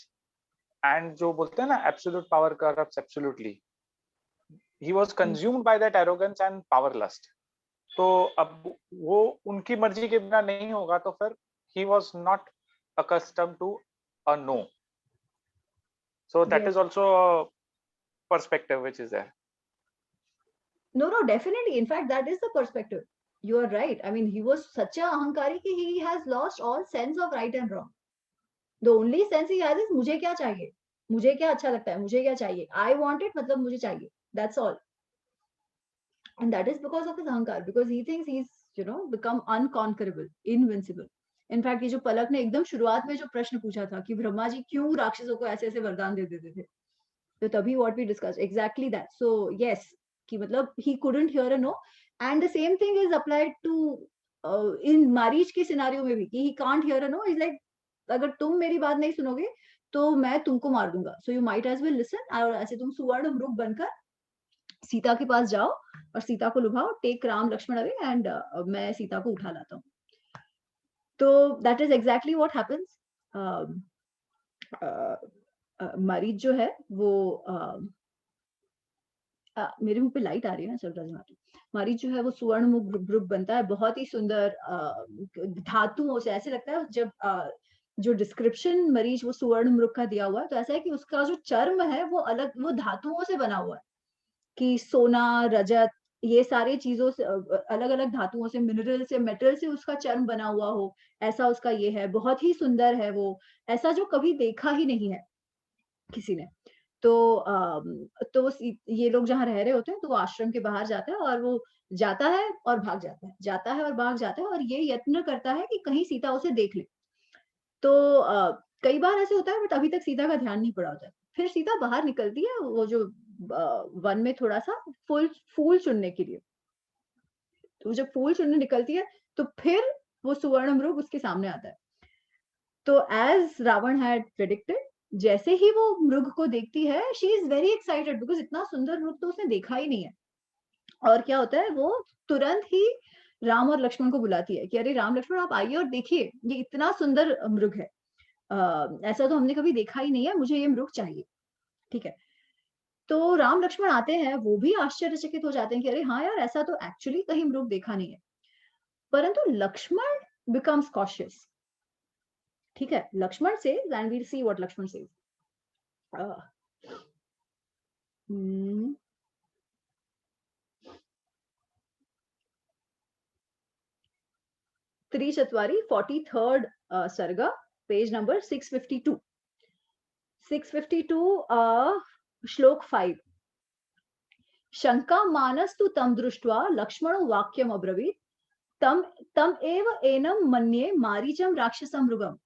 and जो बोलते हैं ना absolute power corrupts absolutely, he was consumed by that arrogance and power lust. तो अब वो उनकी मर्जी के बिना नहीं होगा, तो फिर he was not accustomed to a no. So that Yes. is also a perspective which is there. No, definitely. In fact, that is the perspective. You are right. I mean, he was such a ahankari कि he has lost all sense of right and wrong. The only sense he has is मुझे क्या चाहिए, मुझे क्या अच्छा लगता है, मुझे क्या चाहिए, I want it, मतलब मुझे चाहिए, that's all. And that is because of his ahankar, because he thinks he's, you know, become unconquerable, invincible. In fact, ये जो पलक ने एकदम शुरुआत में जो प्रश्न पूछा था कि ब्रह्मा जी क्यों राक्षसों को ऐसे ऐसे वरदान दे देते थे, तो तभी what we discussed exactly that. So yes, कि मतलब he couldn't hear a no, and the same thing is applied to in Marich के सिनारियो में भी कि he can't hear a no. He's like, अगर तुम मेरी बात नहीं सुनोगे तो मैं तुमको मार दूंगा, so you might as well listen. और ऐसे तुम सुवर्ण मृग बनकर सीता के पास जाओ और सीता को लुभाओ, take Ram Lakshman away, and मैं सीता को उठा लाता हूँ। तो that is exactly what happens. Maricha जो है वो मेरे मुंह पे लाइट आ रही है ना, चल रहा है। मरीच जो है वो सुवर्ण मुख बनता है, बहुत ही सुंदर धातुओं से, ऐसे लगता है जब जो डिस्क्रिप्शन मरीच वो सुवर्ण मृग का दिया हुआ है, तो ऐसा है कि उसका जो चर्म है वो अलग, वो धातुओं से बना हुआ है, कि सोना, रजत, ये सारी चीजों से, अलग अलग धातुओं से, मिनरल से, मेटल से उसका चर्म बना हुआ हो, ऐसा उसका ये है, बहुत ही सुंदर है वो, ऐसा जो कभी देखा ही नहीं है किसी ने। तो ये लोग जहाँ रह रहे होते हैं, तो वो आश्रम के बाहर जाता है और वो जाता है और भाग जाता है, जाता है और भाग जाता है, और ये यत्न करता है कि कहीं सीता उसे देख ले। तो कई बार ऐसे होता है, बट अभी तक सीता का ध्यान नहीं पड़ा होता है। फिर सीता बाहर निकलती है वो जो वन में थोड़ा सा फूल चुनने के लिए। तो जब फूल चुनने निकलती है तो फिर वो सुवर्ण मृग उसके सामने आता है। तो एज रावण हैड प्रेडिक्टेड, जैसे ही वो मृग को देखती है she is very excited because इतना सुंदर मृग तो उसने देखा ही नहीं है। और क्या होता है, वो तुरंत ही राम और लक्ष्मण को बुलाती है कि अरे राम लक्ष्मण आप आइए और देखिए ये इतना सुंदर मृग है, ऐसा तो हमने कभी देखा ही नहीं है, मुझे ये मृग चाहिए। ठीक है, तो राम लक्ष्मण आते हैं, वो भी आश्चर्यचकित हो जाते हैं कि अरे हाँ यार, ऐसा तो एक्चुअली कहीं मृग देखा नहीं है। परंतु लक्ष्मण बिकम्स कॉशियस। ठीक है, लक्ष्मण से and we'll see what Lakshman says. त्रिचत्वारी 43rd सर्गा, पेज नंबर 652। 652 श्लोक 5। शंका मानस्तु तम दृष्ट्वा लक्ष्मणो वाक्यम अब्रवीत तम एव एनं मन्ये मारीचं राक्षसं मृगम्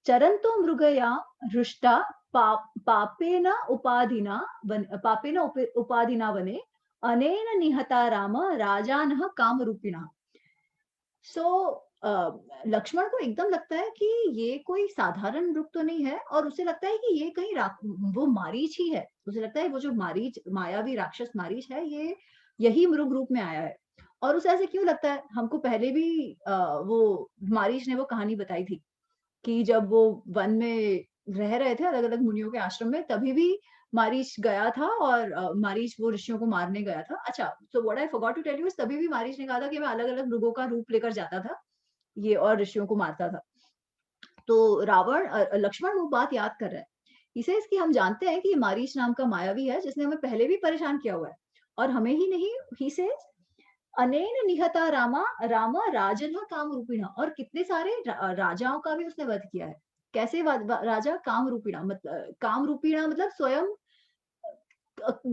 चरन्तो मृगया हृष्टा पापेन उपाधिना वने अनेन निहता राम राजानः कामरूपिणः। सो लक्ष्मण को एकदम लगता है कि ये कोई साधारण मृग तो नहीं है, और उसे लगता है कि ये कहीं वो मारीच ही है। उसे लगता है वो जो मारीच, मायावी राक्षस मारीच है, ये यही मृग रूप में आया है। और उसे ऐसे क्यों लगता है, हमको पहले भी वो मारीच ने वो कहानी बताई थी कि जब वो वन में रह रहे थे अलग अलग मुनियों के आश्रम में, तभी भी मारीच गया था और मारीच वो ऋषियों को मारने गया था। अच्छा, so what I forgot to tell you, तभी भी मारीच ने कहा था कि मैं अलग अलग मृगों का रूप लेकर जाता था ये और ऋषियों को मारता था। तो रावण लक्ष्मण वो बात याद कर रहा है। इसे इसकी हम जानते हैं कि ये मारीच नाम का मायावी है जिसने हमें पहले भी परेशान किया हुआ है, और हमें ही नहीं, ही से अनेन निहता रामा राजन काम रूपिणा, और कितने सारे राजाओं का भी उसने वध किया है। कैसे राजा? काम रूपिणा मतलब स्वयं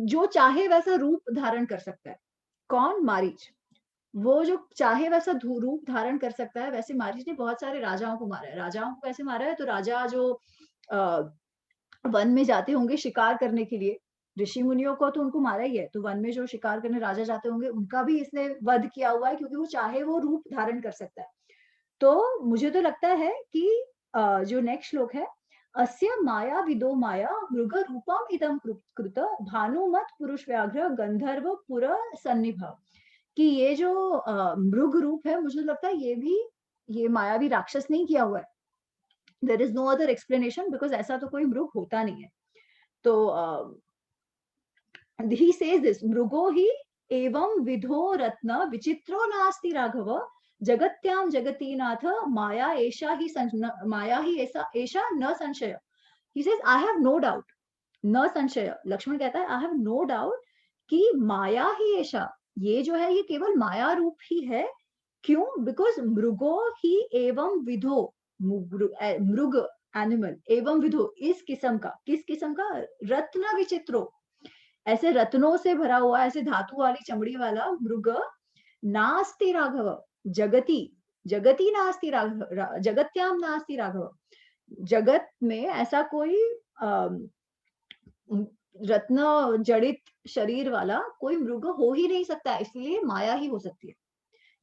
जो चाहे वैसा रूप धारण कर सकता है। कौन? मारीच। वो जो चाहे वैसा रूप धारण कर सकता है, वैसे मारीच ने बहुत सारे राजाओं को मारा है। राजाओं को कैसे मारा है? तो राजा जो वन में जाते होंगे शिकार करने के लिए, ऋषि मुनियों को तो उनको मारा ही है, तो वन में जो शिकार करने राजा जाते होंगे उनका भी इसने वध किया हुआ है, क्योंकि वो चाहे वो रूप धारण कर सकता है। तो मुझे तो लगता है कि जो नेक्स्ट श्लोक है, अस्य माया विदो माया मृग रूपम इदम कृत भानुमत पुरुष व्याघ्र गंधर्व पुर सन्निभ, कि ये जो मृग रूप है, मुझे लगता है ये भी ये मायावी राक्षस नहीं किया हुआ है। There is no other explanation, because ऐसा तो कोई मृग होता नहीं है। तो he says this, मृगो ही एवं विधो रत्न विचित्रो नास्ति राघव जगत्याम जगती नाथ माया ऐसा ऐसा न संशय। he says I have no doubt, न संशय। लक्ष्मण कहता है I have no doubt कि माया ही ऐसा, ये जो है ये केवल माया रूप ही है। क्यों? बिकॉज मृगो ही एवं विधो, मृग एनिमल, एवं विधो इस किस्म का, किस किस्म का? रत्न विचित्रो, ऐसे रत्नों से भरा हुआ, ऐसे धातु वाली चमड़ी वाला मृग, नास्ति राघव जगती, जगती नास्ति राघव, जगत्याम नास्ति राघव, जगत में ऐसा कोई रत्न जड़ित शरीर वाला कोई मृग हो ही नहीं सकता, इसलिए माया ही हो सकती है।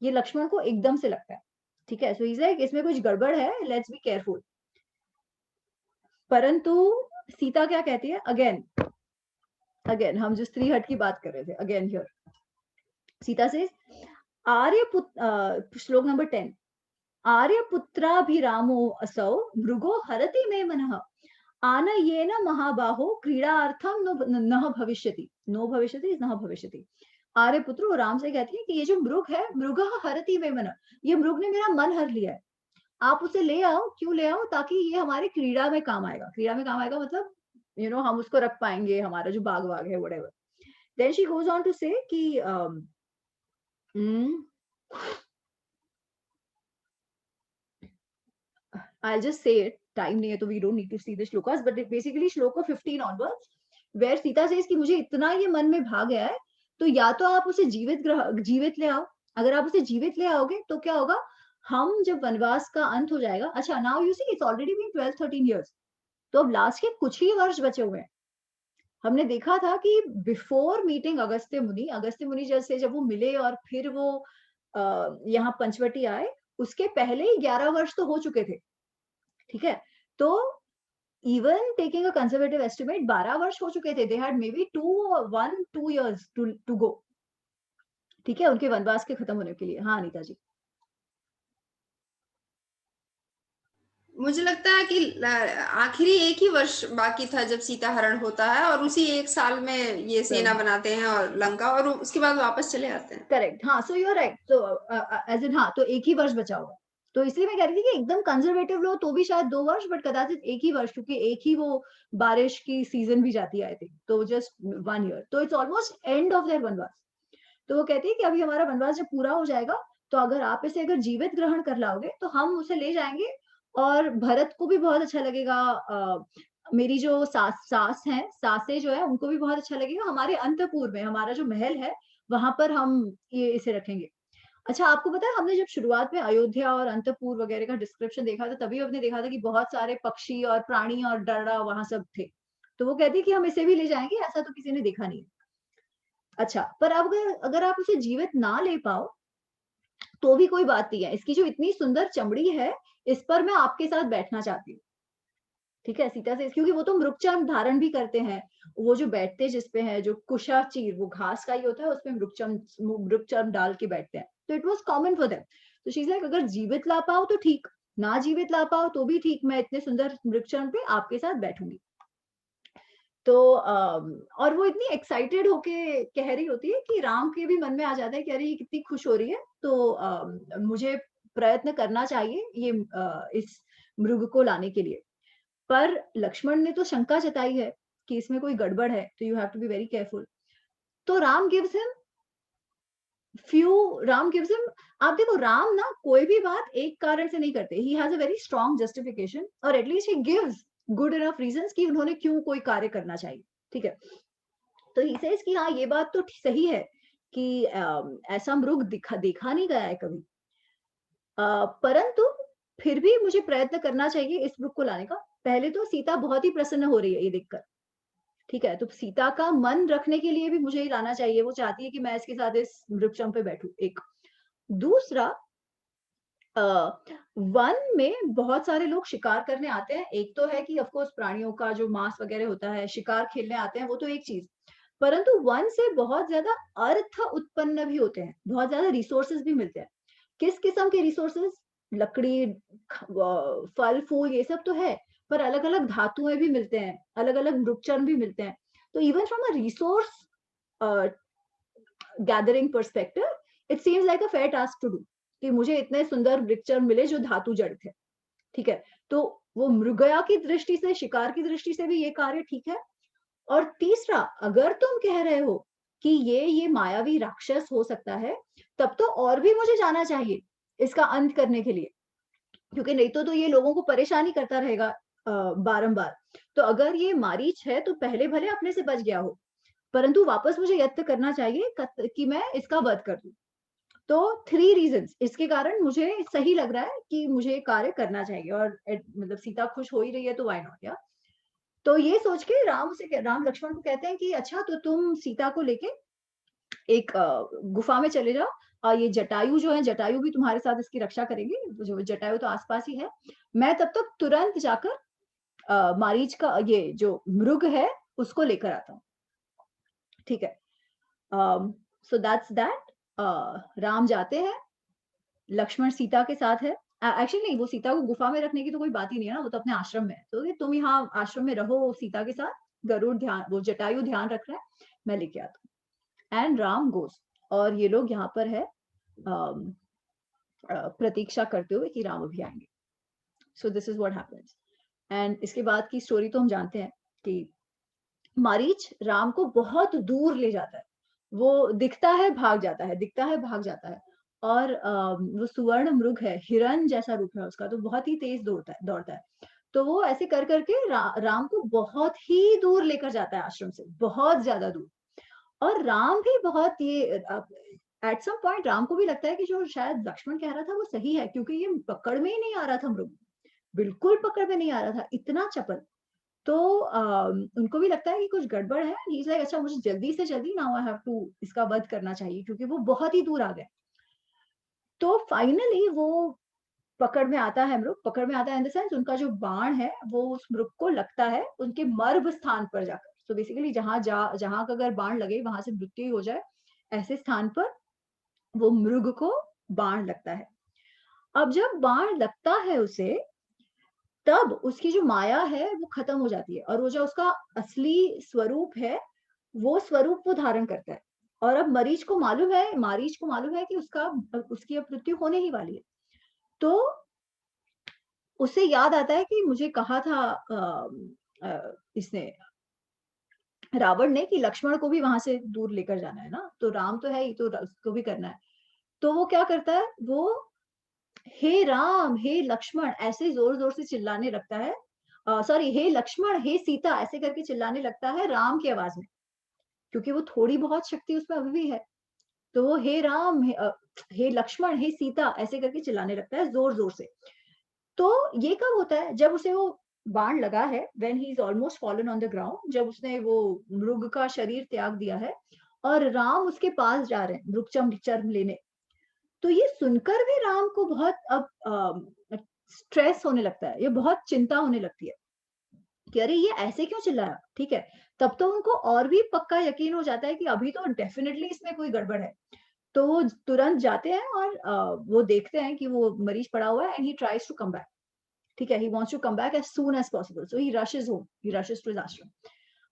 ये लक्ष्मण को एकदम से लगता है। ठीक है, सो ही लाइक इसमें कुछ गड़बड़ है, लेट्स बी केयरफुल। परंतु सीता क्या कहती है? अगेन हम जो स्त्री हट की बात कर रहे थे, अगेन हियर सीता से श्लोक नंबर 10, आर्यपुत्राभिरामो असौ मृगो हरति मे मनः आनयेन महाबाहो क्रीड़ार्थम न भविष्यति, नो भविष्यति इज न भविष्यति। आर्यपुत्र वो राम से कहती है कि ये जो मृग है, मृग हरति मे मनः, ये मृग ने मेरा मन हर लिया है, आप उसे ले आओ। क्यों ले आओ? ताकि ये हमारे क्रीड़ा में काम आएगा। क्रीड़ा में काम आएगा मतलब हम उसको रख पाएंगे, हमारा जो बाग वाग है whatever. Then she goes on to say कि I'll just say it, time नहीं है तो we don't need to see the shlokas, but basically श्लोक 15 onwards where सीता says कि मुझे इतना ये मन में भाग गया है, तो या तो आप उसे जीवित ले आओ। अगर आप उसे जीवित ले आओगे तो क्या होगा, हम जब वनवास का अंत हो जाएगा। अच्छा, now you see it's already been 12-13 years, तो अब लास्ट के कुछ ही वर्ष बचे हुए हैं। हमने देखा था कि बिफोर मीटिंग अगस्त्य मुनि जैसे जब वो मिले और फिर वो यहाँ पंचवटी आए, उसके पहले ही 11 वर्ष तो हो चुके थे, ठीक है? तो even taking a conservative estimate 12 वर्ष हो चुके थे। They had maybe 2 years to go, ठीक है, उनके वनवास के खत्म होने के लिए। हाँ अनीता जी। मुझे लगता है कि आखिरी एक ही वर्ष बाकी था जब सीता हरण होता है, और उसी एक साल में ये सेना बनाते हैं और लंका, और उसके बाद वापस चले आते हैं। करेक्ट, हाँ, सो यू आर राइट। तो एज इन, हाँ, तो एक ही वर्ष बचा हुआ। तो इसलिए मैं कह रही थी कि एकदम कंजर्वेटिव लो तो भी शायद 2 वर्ष, बट कदाचित एक ही वर्ष, क्योंकि एक ही वो बारिश की सीजन भी जाती है आई थिंक, तो जस्ट 1 ईयर, तो it's almost end of their वनवास। तो वो कहती है कि अभी हमारा वनवास जब पूरा हो जाएगा, तो अगर आप इसे अगर जीवित ग्रहण कर लाओगे तो हम उसे ले जाएंगे, और भरत को भी बहुत अच्छा लगेगा, मेरी जो सासें जो है उनको भी बहुत अच्छा लगेगा, हमारे अंतपुर में, हमारा जो महल है वहां पर हम ये इसे रखेंगे। अच्छा, आपको पता है हमने जब शुरुआत में अयोध्या और अंतपुर वगैरह का डिस्क्रिप्शन देखा था, तभी हमने देखा था कि बहुत सारे पक्षी और प्राणी और डरड़ा वहां सब थे। तो वो कहती है कि हम इसे भी ले जाएंगे, ऐसा तो किसी ने देखा नहीं है। अच्छा, पर अब अगर आप उसे जीवित ना ले पाओ तो भी कोई बात नहीं है। इसकी जो इतनी सुंदर चमड़ी है, इस पर मैं आपके साथ बैठना चाहती हूँ, ठीक है, सीता से, क्योंकि वो तो मृगचर्म धारण भी करते हैं। वो जो बैठते जिसपे है, जो कुशाचीर, वो घास का ही होता है, उसपे मृगचर्म डाल के बैठते हैं, तो it was common for them. तो शी इज लाइक, अगर जीवित ला पाओ तो ठीक, ना जीवित ला पाओ तो भी ठीक, मैं इतने सुंदर मृगचर्म पे आपके साथ बैठूंगी। तो और वो इतनी एक्साइटेड होके कह रही होती है कि राम के भी मन में आ जाता है कि अरे ये कितनी खुश हो रही है, तो मुझे प्रयत्न करना चाहिए ये इस मृग को लाने के लिए। पर लक्ष्मण ने तो शंका जताई है कि इसमें कोई गड़बड़ है, तो you have to be very careful. तो राम गिव्स हिम, आप देखो, राम ना कोई भी बात एक कारण से नहीं करते, he has a very strong justification, और at least he gives good enough reasons कि उन्होंने क्यों कोई कार्य करना चाहिए, ठीक है। तो ही सेज कि हाँ, ये बात तो सही है कि ऐसा मृग देखा नहीं गया है कभी, परंतु फिर भी मुझे प्रयत्न करना चाहिए इस मृग को लाने का। पहले तो सीता बहुत ही प्रसन्न हो रही है ये देखकर, ठीक है, तो सीता का मन रखने के लिए भी मुझे ही लाना चाहिए, वो चाहती है कि मैं इसके साथ इस वृक्षम पे बैठूं, एक। दूसरा, वन में बहुत सारे लोग शिकार करने आते हैं, एक तो है कि ऑफ कोर्स प्राणियों का जो मांस वगैरह होता है, शिकार खेलने आते हैं, वो तो एक चीज, परंतु वन से बहुत ज्यादा अर्थ उत्पन्न भी होते हैं, बहुत ज्यादा रिसोर्सेज भी मिलते हैं। किस किस्म के रिसोर्सेज? लकड़ी, फल फूल, ये सब तो है, पर अलग अलग धातुएं भी मिलते हैं, अलग अलग मृगचर्म भी मिलते हैं। तो even from a resource gathering perspective, it seems like a fair task to do, कि मुझे इतने सुंदर मृगचर्म मिले जो धातु जड़ थे, ठीक है। तो वो मृगया की दृष्टि से, शिकार की दृष्टि से भी ये कार्य ठीक है। और तीसरा, अगर तुम कह रहे हो कि ये मायावी राक्षस हो सकता है, तब तो और भी मुझे जाना चाहिए इसका अंत करने के लिए, क्योंकि नहीं तो ये लोगों को परेशानी करता रहेगा बारंबार। तो अगर ये मारीच है तो पहले भले अपने से बच गया हो, परंतु वापस मुझे यत्न करना चाहिए कि मैं इसका वध कर दूं। तो 3 रीजंस इसके कारण मुझे सही लग रहा है कि मुझे कार्य करना चाहिए, और मतलब सीता खुश हो ही रही है तो व्हाई नॉट, या। तो ये सोच के राम लक्ष्मण को कहते हैं कि अच्छा, तो तुम सीता को लेके एक गुफा में चले जाओ, और ये जटायु जो है, जटायु भी तुम्हारे साथ इसकी रक्षा करेंगे, जो जटायु तो आसपास ही है। मैं तब तक तुरंत जाकर मारीच का ये जो मृग है उसको लेकर आता हूँ, ठीक है। So that's that. राम जाते हैं, लक्ष्मण सीता के साथ है। एक्चुअली नहीं, वो सीता को गुफा में रखने की तो कोई बात ही नहीं है ना, वो तो अपने आश्रम में है, तो ये तुम यहाँ आश्रम में रहो सीता के साथ, गरुड़ ध्यान, वो जटायु ध्यान रख रहा है, मैं लेके आता हूँ। एंड राम गोस, और ये लोग यहाँ पर है प्रतीक्षा करते हुए कि राम अभी आएंगे। सो this is what happens. And इसके बाद की स्टोरी तो हम जानते हैं कि मारीच राम को बहुत दूर ले जाता है, वो दिखता है भाग जाता है, दिखता है भाग जाता है, और वो सुवर्ण मृग है, हिरण जैसा रूप है उसका, तो बहुत ही तेज दौड़ता है। तो वो ऐसे कर करके राम को बहुत ही दूर लेकर जाता है, आश्रम से बहुत ज्यादा दूर। और राम भी बहुत ये एट सम पॉइंट राम को भी लगता है कि जो शायद लक्ष्मण कह रहा था वो सही है, क्योंकि ये पकड़ में ही नहीं आ रहा था मृग, बिल्कुल पकड़ में नहीं आ रहा था, इतना चपल। तो उनको भी लगता है कि कुछ गड़बड़ है। ही इज लाइक अच्छा मुझे जल्दी से जल्दी नाउ आई हैव टू इसका वध करना चाहिए क्योंकि वो बहुत ही दूर आ गए। तो फाइनली वो पकड़ में आता है, मृग पकड़ में आता है इन द सेंस उनका जो बाण है वो उस मृग को लगता है उनके मर्भ स्थान पर जाकर। तो बेसिकली जहां का अगर बाण लगे वहां से मृत्यु हो जाए, ऐसे स्थान पर वो मृग को बाण लगता है। अब जब बाण लगता है उसे, तब उसकी जो माया है वो खत्म हो जाती है और वो जो उसका असली स्वरूप है वो स्वरूप वो धारण करता है। और अब मारीच को मालूम है कि उसकी अब मृत्यु होने ही वाली है। तो उसे याद आता है कि मुझे कहा था इसने रावण ने कि लक्ष्मण को भी वहां से दूर लेकर जाना है ना, तो राम तो है ही, तो उसको भी करना है। तो वो क्या करता है, वो हे राम हे लक्ष्मण ऐसे जोर जोर से चिल्लाने लगता है, सॉरी हे लक्ष्मण हे सीता ऐसे करके चिल्लाने लगता है राम की आवाज में, क्योंकि वो थोड़ी बहुत शक्ति उसमें अभी भी है। तो वो हे राम हे लक्ष्मण हे सीता ऐसे करके चिल्लाने लगता है जोर जोर से। तो ये कब होता है, जब उसे वो बाण लगा है, when he is almost fallen on the ground, जब उसने वो मृग का शरीर त्याग दिया है और राम उसके पास जा रहे हैं मृग चर्म लेने। तो ये सुनकर भी राम को बहुत अब स्ट्रेस होने लगता है, ये बहुत चिंता होने लगती है कि अरे ये ऐसे क्यों चिल्लाया। ठीक है, तब तो उनको और भी पक्का यकीन हो जाता है कि अभी तो डेफिनेटली इसमें कोई गड़बड़ है। तो वो तुरंत जाते हैं और वो देखते हैं कि वो मरीज पड़ा हुआ है and he tries to come back. ठीक है, he wants to come back as soon as possible, so he rushes home, he rushes to his ashram.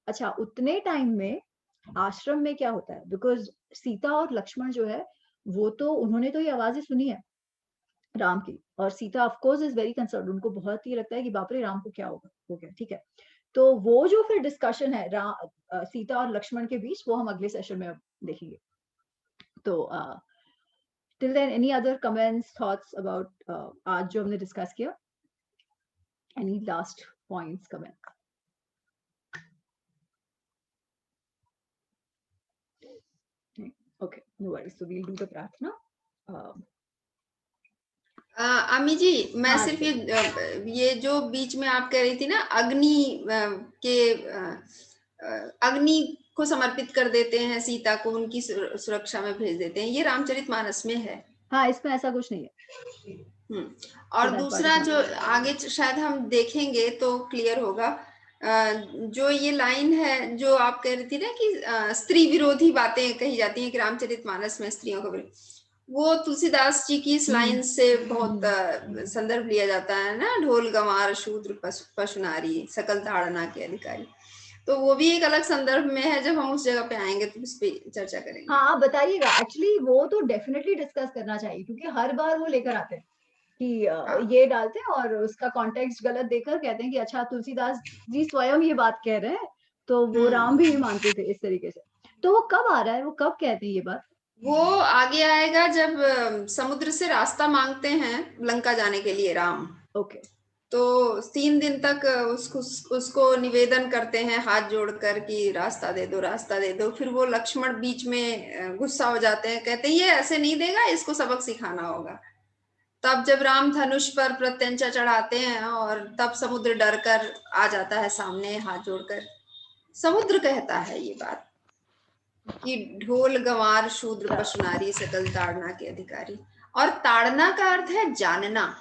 अच्छा, उतने टाइम में आश्रम में क्या होता है, बिकॉज सीता और लक्ष्मण जो है वो तो उन्होंने तो ये आवाजें सुनी है राम की, और Sita of course is very concern, उनको बहुत ही लगता है कि बाप रे राम को क्या होगा, हो गया। ठीक है, तो वो जो फिर डिस्कशन है सीता और लक्ष्मण के बीच, वो हम अगले सेशन में देखेंगे। तो till then any other comments, thoughts about आज जो हमने डिस्कस किया? Any last points, comment? Okay, no worries. So we'll do the प्रार्थना. अमी जी, मैं हाँ, सिर्फ ये जो बीच में आप कह रही थी ना, अग्नि को समर्पित कर देते हैं सीता को, उनकी सुरक्षा में भेज देते हैं, ये रामचरितमानस में है। हाँ, इसमें ऐसा कुछ नहीं है। और दूसरा जो आगे शायद हम देखेंगे तो क्लियर होगा, जो ये लाइन है जो आप कह रही थी ना कि स्त्री विरोधी बातें कही जाती हैं कि रामचरितमानस में स्त्रियों को, वो तुलसीदास जी की इस लाइन से बहुत संदर्भ लिया जाता है ना, ढोल गंवार शूद्र पशु नारी सकल ताड़ना के अधिकारी। तो वो भी एक अलग संदर्भ में है, जब हम उस जगह पे आएंगे तो उस पर चर्चा करेंगे। हाँ, बताइएगा। एक्चुअली वो तो डेफिनेटली डिस्कस करना चाहिए, क्योंकि हर बार वो लेकर आते हैं कि ये डालते हैं और उसका कॉन्टेक्स्ट गलत देकर कहते हैं कि अच्छा तुलसीदास जी स्वयं ये बात कह रहे हैं, तो वो राम भी मानते थे इस तरीके से। तो वो कब आ रहा है, वो कब कहते हैं ये बात? वो आगे आएगा जब समुद्र से रास्ता मांगते हैं लंका जाने के लिए राम। ओके। तो 3 दिन तक उसको निवेदन करते हैं हाथ जोड़कर कि रास्ता दे दो, रास्ता दे दो। फिर वो लक्ष्मण बीच में गुस्सा हो जाते हैं, कहते हैं ये ऐसे नहीं देगा, इसको सबक सिखाना होगा। तब जब राम धनुष पर प्रत्यंचा चढ़ाते हैं और तब समुद्र डर कर आ जाता है सामने हाथ जोड़कर। समुद्र कहता है ये बात कि ढोल गंवार शूद्र पशु नारी सकल ताड़ना के अधिकारी। और ताड़ना का अर्थ है जानना,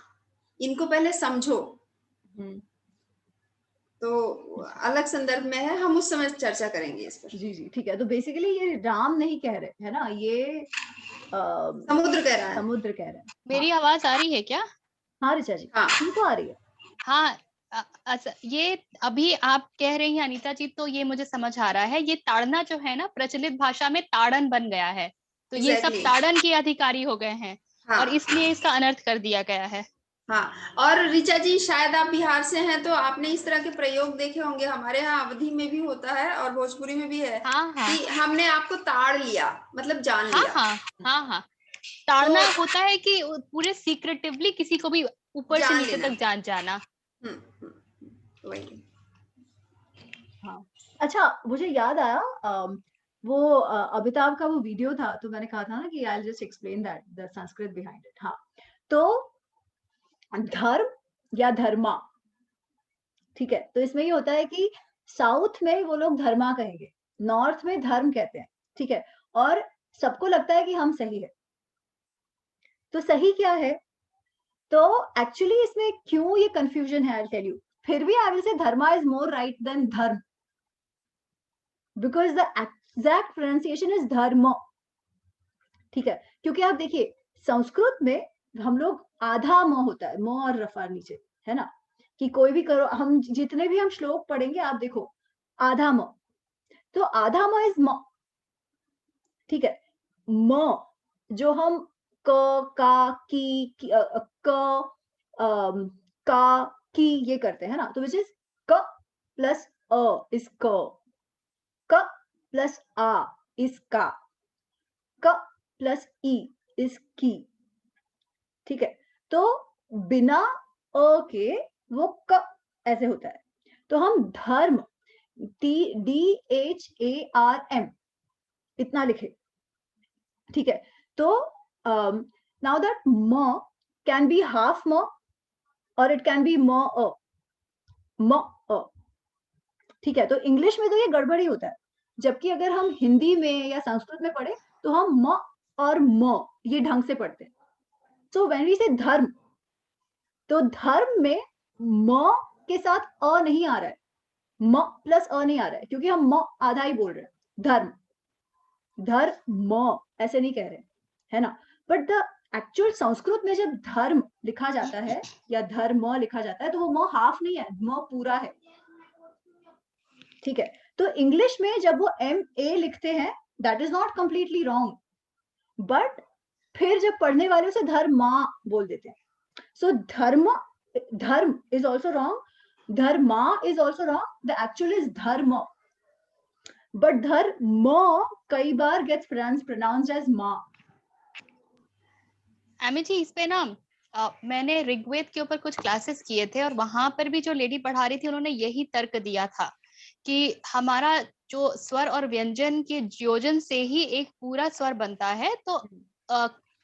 इनको पहले समझो। तो अलग संदर्भ में है, हम उस समय चर्चा करेंगे इस पर। जी जी, ठीक है। तो बेसिकली ये राम नहीं कह रहे है ना, ये समुद्र कह रहा है। समुद्र कह रहे हैं। मेरी आवाज आ रही है क्या? हाँ ऋचा जी, हाँ, तुमको आ रही है? हाँ, ये अभी आप कह रही हैं अनीता जी, तो ये मुझे समझ आ रहा है। ये ताड़ना जो है ना, प्रचलित भाषा में ताड़न बन गया है, तो ये सब Exactly. ताड़न के अधिकारी हो गए हैं। हाँ, और इसलिए इसका अनर्थ कर दिया गया है। हाँ। और ऋचा जी, शायद आप बिहार से हैं तो आपने इस तरह के प्रयोग देखे होंगे। हमारे यहाँ अवधी में भी होता है और भोजपुरी में भी है। हाँ, हाँ, कि हमने आपको ताड़ लिया, मतलब जान लिया। हाँ, हाँ, हाँ। ताड़ना होता है कि पूरे सीक्रेटिवली किसी को भी ऊपर से नीचे तक जान जाना। वही। हाँ, अच्छा, मुझे याद आया, वो अमिताभ का वो वीडियो था, तो मैंने कहा था ना कि I just explain that the Sanskrit behind it. हाँ, तो धर्म या धर्मा, ठीक है, तो इसमें ये होता है कि साउथ में वो लोग धर्मा कहेंगे, नॉर्थ में धर्म कहते हैं, ठीक है, और सबको लगता है कि हम सही है। तो सही क्या है? तो एक्चुअली इसमें क्यों ये कंफ्यूजन है, आई विल टेल यू। फिर भी I will say dharma is more right than dharma, because the exact pronunciation is dharma, ठीक है, क्योंकि आप देखिए संस्कृत में हम लोग आधा म होता है, म और रफा नीचे, है ना, कि कोई भी करो, हम जितने भी हम श्लोक पढ़ेंगे आप देखो आधा म, तो आधा म इज म, ठीक है। म जो हम क का की, क का की ये करते हैं ना, तो विच इज क प्लस अ इज क प्लस आ इज का, क प्लस ई इज की, ठीक है। तो बिना अ के वो क ऐसे होता है, तो हम धर्म DHARM इतना लिखे, ठीक है। तो नाउ दैट म कैन बी हाफ म और इट कैन बी म अ, ठीक है। तो इंग्लिश में तो ये गड़बड़ ही होता है, जबकि अगर हम हिंदी में या संस्कृत में पढ़े तो हम म और म ये ढंग से पढ़ते हैं। सो व्हेन वी से धर्म, तो धर्म में म के साथ अ नहीं आ रहा है, म प्लस अ नहीं आ रहा है, क्योंकि हम म आधा ही बोल रहे हैं, धर्म धर्म ऐसे नहीं कह रहे, है ना। बट द एक्चुअल संस्कृत में जब धर्म लिखा जाता है या धर्म लिखा जाता है, तो वो म हाफ नहीं है, म पूरा है, ठीक है। तो इंग्लिश में जब वो MA लिखते हैं, that is not completely wrong, but फिर जब पढ़ने वाले उसे धर्मा बोल देते हैं। सो धर्म is also wrong, Dharma is also wrong, the actual is धर्म, बट धर्म कई बार गेट्स प्रोनाउंस्ड एज मा। एमी जी, इस पे ना मैंने ऋग्वेद के ऊपर कुछ क्लासेस किए थे, और वहां पर भी जो लेडी पढ़ा रही थी उन्होंने यही तर्क दिया था कि हमारा जो स्वर और व्यंजन के योजन से ही एक पूरा स्वर बनता है, तो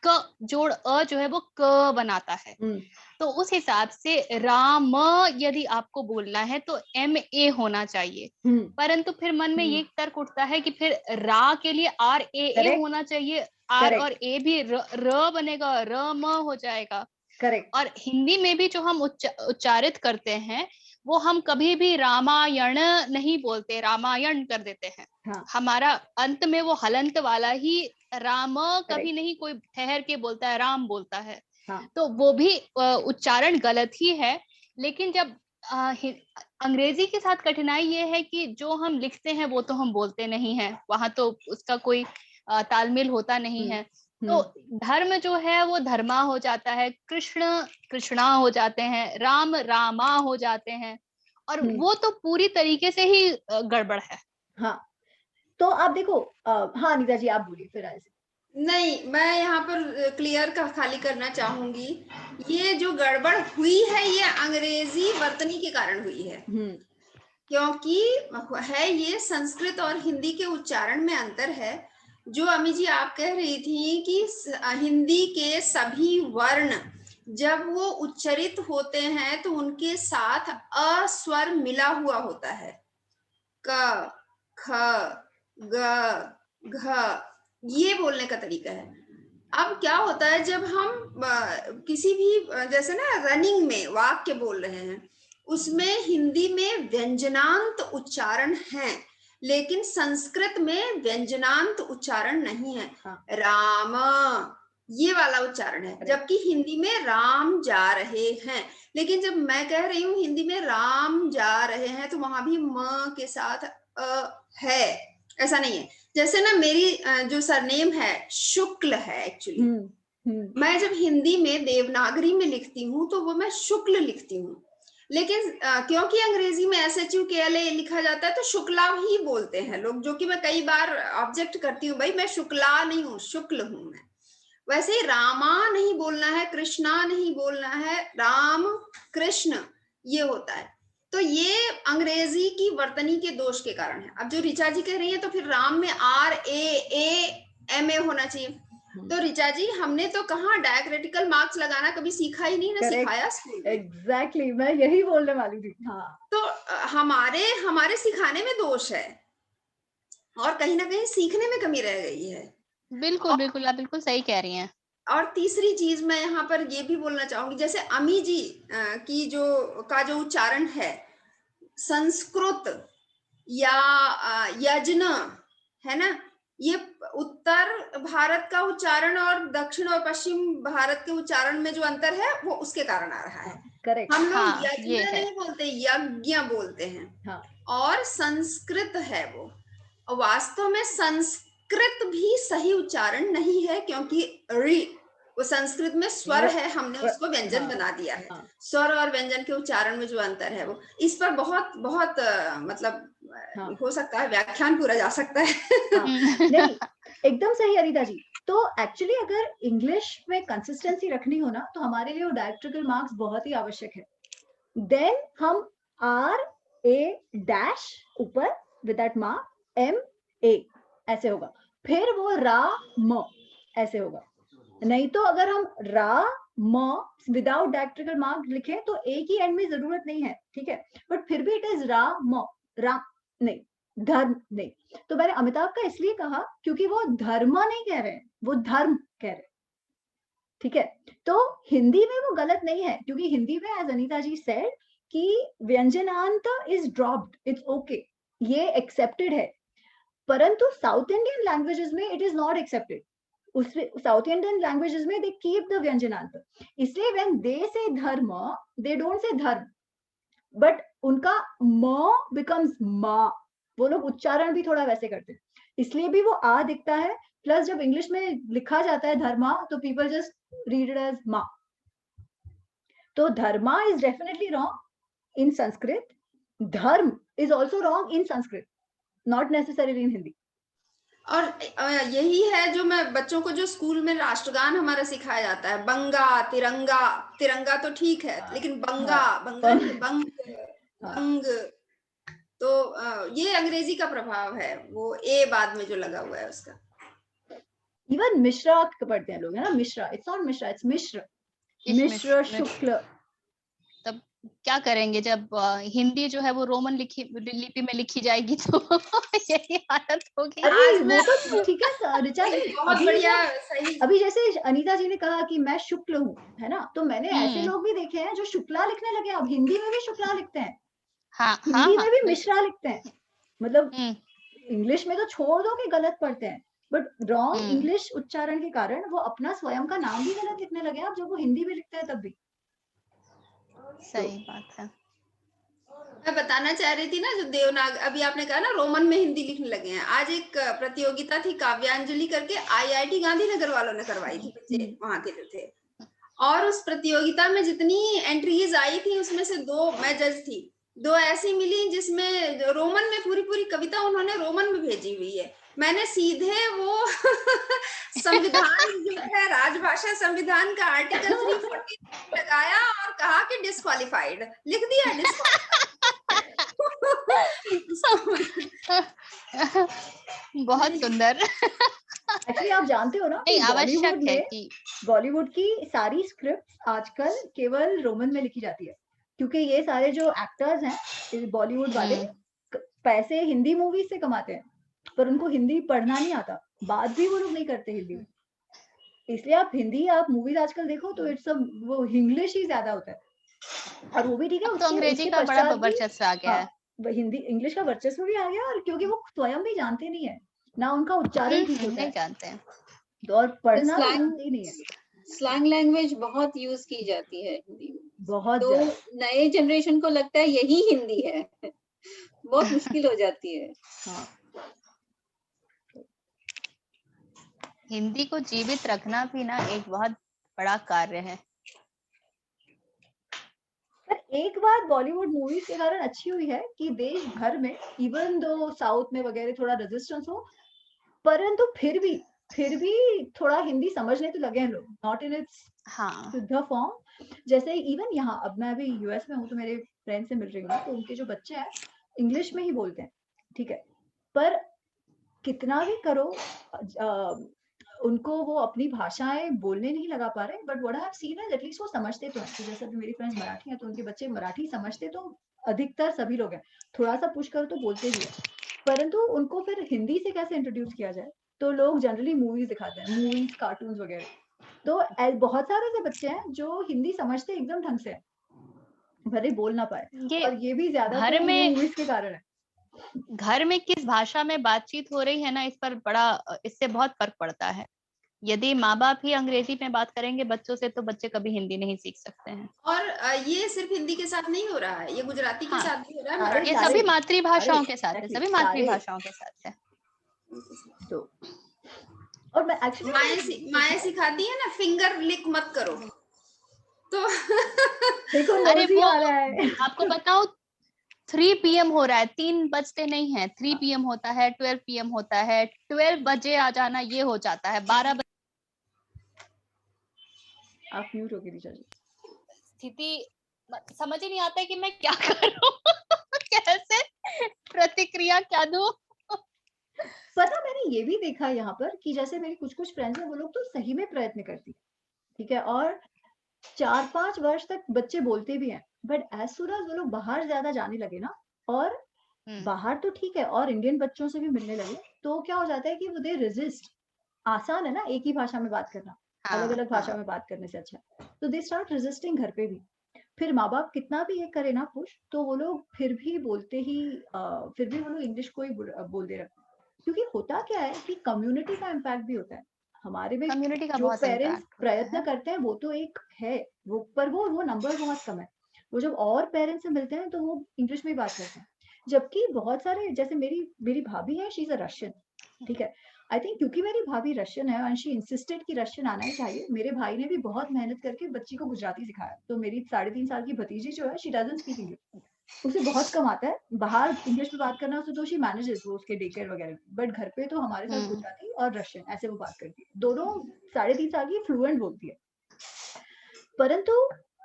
क जोड़ अ जो है वो क बनाता है। तो उस हिसाब से राम यदि आपको बोलना है तो MA होना चाहिए, परंतु फिर मन में ये तर्क उठता है कि फिर रा के लिए RAA होना चाहिए, आर और ए भी र बनेगा, म हो जाएगा। करेक्ट। और हिंदी में भी जो हम उच्चारित करते हैं वो हम कभी भी रामायण नहीं बोलते, रामायण कर देते हैं। हाँ। हमारा अंत में वो हलंत वाला ही राम, कभी नहीं कोई ठहर के बोलता है, राम बोलता है। हाँ। तो वो भी उच्चारण गलत ही है। लेकिन जब अंग्रेजी के साथ कठिनाई ये है कि जो हम लिखते हैं वो तो हम बोलते नहीं हैं, वहां तो उसका कोई तालमेल होता नहीं है। तो धर्म जो है वो धर्मा हो जाता है, कृष्ण कृष्णा हो जाते हैं, राम रामा हो जाते हैं, और वो तो पूरी तरीके से ही गड़बड़ है। हाँ, तो आप देखो, हाँ अनीता जी आप बोलिए फिर ऐसे। नहीं, मैं यहाँ पर क्लियर खाली करना चाहूंगी, ये जो गड़बड़ हुई है ये अंग्रेजी वर्तनी के कारण हुई है, क्योंकि है ये संस्कृत और हिंदी के उच्चारण में अंतर है। जो अमी जी आप कह रही थी कि हिंदी के सभी वर्ण जब वो उच्चरित होते हैं तो उनके साथ अ स्वर मिला हुआ होता है, क ख ग घ, ये बोलने का तरीका है। अब क्या होता है जब हम किसी भी जैसे ना रनिंग में वाक्य बोल रहे हैं, उसमें हिंदी में व्यंजनांत उच्चारण है, लेकिन संस्कृत में व्यंजनांत उच्चारण नहीं है। हाँ। राम ये वाला उच्चारण है, जबकि हिंदी में राम जा रहे हैं। लेकिन जब मैं कह रही हूँ हिंदी में राम जा रहे हैं, तो वहां भी म के साथ है, ऐसा नहीं है। जैसे ना मेरी जो सरनेम है शुक्ल है एक्चुअली, मैं जब हिंदी में देवनागरी में लिखती हूँ तो वो मैं शुक्ल लिखती हूँ, लेकिन क्योंकि अंग्रेजी में SHUKLA लिखा जाता है तो शुक्ला ही बोलते हैं लोग, जो कि मैं कई बार ऑब्जेक्ट करती हूँ, भाई मैं शुक्ला नहीं हूँ, शुक्ल हूँ मैं। वैसे ही रामा नहीं बोलना है, कृष्णा नहीं बोलना है, राम कृष्ण ये होता है। तो ये अंग्रेजी की वर्तनी के दोष के कारण है। अब जो ऋचा जी कह रही है तो फिर राम में RAAMA होना चाहिए। तो ऋचा जी, हमने तो कहाँ डायक्रिटिकल मार्क्स लगाना कभी सीखा ही नहीं, ना Correct. सिखाया स्कूल में। एग्जैक्टली, मैं यही बोलने वाली थी। हाँ, तो हमारे सिखाने में दोष है और कहीं ना कहीं सीखने में कमी रह गई है। बिल्कुल बिल्कुल, आप बिल्कुल सही कह रही हैं। और तीसरी चीज मैं यहाँ पर ये भी बोलना चाहूंगी, जैसे अमी जी की जो उच्चारण है, संस्कृत या यज्ञ, है ना, ये उत्तर भारत का उच्चारण और दक्षिण और पश्चिम भारत के उच्चारण में जो अंतर है वो उसके कारण आ रहा है। करेक्ट। हम लोग हाँ, यज्ञ ये है। नहीं बोलते, यज्ञ बोलते हैं। हाँ, और संस्कृत है वो, और वास्तव में संस्कृत भी सही उच्चारण नहीं है, क्योंकि री वो संस्कृत में स्वर है, हमने उसको व्यंजन हाँ, बना दिया है। हाँ। स्वर और व्यंजन के उच्चारण में जो अंतर है वो, इस पर बहुत बहुत मतलब हाँ। हो सकता है व्याख्यान पूरा जा सकता है। हाँ, नहीं, एकदम सही अनीता जी। तो एक्चुअली अगर इंग्लिश में कंसिस्टेंसी रखनी हो ना, तो हमारे लिए वो डायक्रिटिकल मार्क्स बहुत ही आवश्यक है। देन हम RA- ऊपर विद दैट मार्क MA ऐसे होगा, फिर वो रा म ऐसे होगा। नहीं तो अगर हम रा म विदाउट डायक्रिटिकल मार्क लिखें तो एक ही एंड में जरूरत नहीं है, ठीक है, बट फिर भी इट इज रा म, रा नहीं, धर्म नहीं। तो मैंने अमिताभ का इसलिए कहा क्योंकि वो धर्म नहीं कह रहे हैं, वो धर्म कह रहे हैं, ठीक है। तो हिंदी में वो गलत नहीं है, क्योंकि हिंदी में एज अनीता जी सेड कि व्यंजनांत इज ड्रॉप्ड, इट्स ओके, ये एक्सेप्टेड है। परंतु साउथ इंडियन लैंग्वेजेस में इट इज नॉट एक्सेप्टेड। उसमें साउथ इंडियन लैंग्वेजेस में दे कीप द व्यंजनांत, इसलिए व्हेन दे से धर्म, दे डोंट से धर्म, बट उनका म बिकम्स मा, वो लोग उच्चारण भी थोड़ा वैसे करते हैं, इसलिए भी वो आ दिखता है। प्लस जब इंग्लिश में लिखा जाता है धर्मा, तो people just read it as मा। तो dharma is definitely wrong in Sanskrit, dharma is also wrong in Sanskrit, not necessarily in Hindi. और यही है जो मैं बच्चों को, जो स्कूल में राष्ट्रगान हमारा सिखाया जाता है, बंगा तिरंगा, तिरंगा तो ठीक है, लेकिन बंगा, बंगा नहीं, बंग, बंग, तो ये अंग्रेजी का प्रभाव है, वो ए बाद में जो लगा हुआ है उसका। इवन मिश्रा पढ़ते हैं लोग, है ना, Mishra, it's not Mishra, it's Mishra, Mishra Shukla. तब क्या करेंगे जब हिंदी जो है वो रोमन लिपि में लिखी जाएगी, तो यही हालत होगी। अरे वो तो ठीक है ऋचा जी, बहुत बढ़िया, सही। अभी जैसे अनीता जी ने कहा कि मैं शुक्ल हूँ, है ना, तो मैंने ऐसे लोग भी देखे हैं जो शुक्ला लिखने लगे, अब हिंदी में भी शुक्ला लिखते हैं, हाँ, हिंदी हाँ, में भी मिश्रा लिखते हैं। मतलब इंग्लिश में तो छोड़ दो कि गलत पढ़ते हैं, बट रॉन्ग इंग्लिश उच्चारण के कारण वो अपना स्वयं का नाम भी गलत लिखने लगे, अब जब वो हिंदी में लिखते हैं तब भी। सही बात है। मैं बताना चाह रही थी ना, जो देवनाग, अभी आपने कहा ना रोमन में हिंदी लिखने लगे हैं, आज एक प्रतियोगिता थी काव्यांजलि करके, IIT गांधीनगर वालों ने करवाई थी, बच्चे वहां के जो थे, और उस प्रतियोगिता में जितनी एंट्रीज आई थी उसमें से 2 मैं जज थी, 2 ऐसी मिली जिसमें रोमन में पूरी कविता उन्होंने रोमन में भेजी हुई है। मैंने सीधे वो संविधान जो है, राजभाषा संविधान का आर्टिकल 340 लगाया और कहा कि डिस्क्वालिफाइड, लिख दिया डिस्क्वालिफाइड। बहुत सुंदर। एक्चुअली आप जानते हो ना कि आवश्यक है कि बॉलीवुड की सारी स्क्रिप्ट आजकल केवल रोमन में लिखी जाती है, क्योंकि ये सारे जो एक्टर्स हैं बॉलीवुड वाले पैसे हिंदी मूवी से कमाते हैं, पर उनको हिंदी पढ़ना नहीं आता, बात भी वो लोग नहीं करते हिंदी में, इसलिए आप हिंदी आप मूवीज आजकल देखो तो इट्स वो इंग्लिश ही ज्यादा होता है, और वो भी ठीक है, तो अंग्रेजी का बड़ा वर्चस्व आ गया है, हिंदी इंग्लिश का वर्चस्व भी आ गया, और क्योंकि वो स्वयं भी जानते नहीं है ना, उनका उच्चारण ठीक होता है, जानते हैं, और पढ़ना तो जरूरी नहीं है। स्लैंग लैंग्वेज बहुत यूज की जाती है हिंदी में, बहुत तो नए जनरेशन को लगता है यही हिंदी है, बहुत मुश्किल हो जाती है। हाँ, हिंदी को जीवित रखना भी ना एक बहुत बड़ा कार्य है। पर एक बात बॉलीवुड मूवीज के कारण अच्छी हुई है कि देश भर में, इवन दो साउथ में वगैरह थोड़ा रेजिस्टेंस हो, परंतु फिर भी थोड़ा हिंदी समझने तो लगे हैं लोग, नॉट इन इट्स शुद्ध फॉर्म। जैसे इवन यहाँ, अब मैं अभी US में हूँ तो मेरे फ्रेंड से मिल रही हूँ, तो उनके जो बच्चे हैं इंग्लिश में ही बोलते हैं, ठीक है, पर कितना भी करो उनको वो अपनी भाषाएं बोलने नहीं लगा पा रहे, but what I have seen is at least वो समझते तो हैं। तो जैसे अभी मेरी फ्रेंड्स मराठी हैं तो उनके बच्चे मराठी समझते तो अधिकतर सभी लोग हैं, थोड़ा सा पुश करो तो बोलते भी हैं, परंतु उनको फिर हिंदी से कैसे इंट्रोड्यूस किया जाए, तो लोग जनरली मूवीज दिखाते हैं, मूवीज कार्टून्स वगैरह। तो बहुत सारे ऐसे बच्चे हैं जो हिंदी समझते एकदम ढंग से हैं, भले बोल ना पाए, ये और ये भी ज्यादा घर तो ये में मूवीज के कारण है। घर में किस भाषा में बातचीत हो रही है ना, इस पर बड़ा इससे बहुत फर्क पड़ता है। यदि माँ बाप ही अंग्रेजी में बात करेंगे बच्चों से तो बच्चे कभी हिंदी नहीं सीख सकते हैं। और ये सिर्फ हिंदी के साथ नहीं हो रहा है, ये गुजराती के हाँ, साथ भी हो रहा है, अरे मराठी ये के सभी सारे, साथ मातृभाषाओं के साथ है, exactly, सभी सारे। मातृभाषाओं के साथ है। तो और मैं एक्चुअली माए सिखाती है ना, फिंगर लिक मत करो, तो देखो अरे नोजी वो आ रहा है। आपको बताओ 3 PM हो रहा है, 3 बजते नहीं है, 3 PM होता है, 12 PM होता है, 12 बजे आ जाना ये हो जाता है, 12 बजे आप म्यूट हो गए ऋचा जी। स्थिति समझ ही नहीं आता है कि मैं क्या करूं कैसे प्रतिक्रिया क्या दूं। पता मैंने ये भी देखा यहाँ पर कि जैसे मेरी कुछ फ्रेंड्स हैं, वो लोग तो सही में प्रयत्न करती है, ठीक है, और 4-5 वर्ष तक बच्चे बोलते भी हैं, बट एज सून एज वो लोग बाहर ज्यादा जाने लगे ना, और बाहर तो ठीक है और इंडियन बच्चों से भी मिलने लगे, तो क्या हो जाता है कि वो दे रेजिस्ट। आसान है ना एक ही भाषा में बात करना, अलग अलग भाषा में बात करने से अच्छा, तो दे स्टार्ट रेजिस्टिंग घर पे भी। फिर माँ बाप कितना भी ये करे ना पुश, तो वो लोग फिर भी बोलते ही फिर भी वो लोग इंग्लिश को ही बोल दे रहे, क्योंकि होता क्या है कि कम्युनिटी का इम्पैक्ट भी होता है हमारे में। कम्युनिटी का जो बहुत पेरेंट्स इम्पैक्ट होता प्रयत्न है। करते हैं वो तो एक है, वो पर वो नंबर बहुत कम है। वो जब और पेरेंट्स से मिलते हैं तो वो इंग्लिश में ही बात करते हैं, जबकि बहुत सारे जैसे मेरी भाभी है, शी इज अ रशियन, ठीक है। आई थिंक क्योंकि मेरी भाभी रशियन है एंड शी इंसिस्टेड कि रशियन आना ही चाहिए, मेरे भाई ने भी बहुत मेहनत करके बच्ची को गुजराती सिखाया। तो मेरी 3.5 साल की भतीजी जो है, शी डजंट स्पीक इंग्लिश, उसे बहुत कम आता है बाहर इंग्लिश में बात करना, उसे तो शी मैनेजेस वो उसके डे केयर वगैरह, बट घर पे तो हमारे साथ गुजराती और रशियन ऐसे वो बात करती है, दोनों 3.5 साल की फ्लुएंट बोलती है। परंतु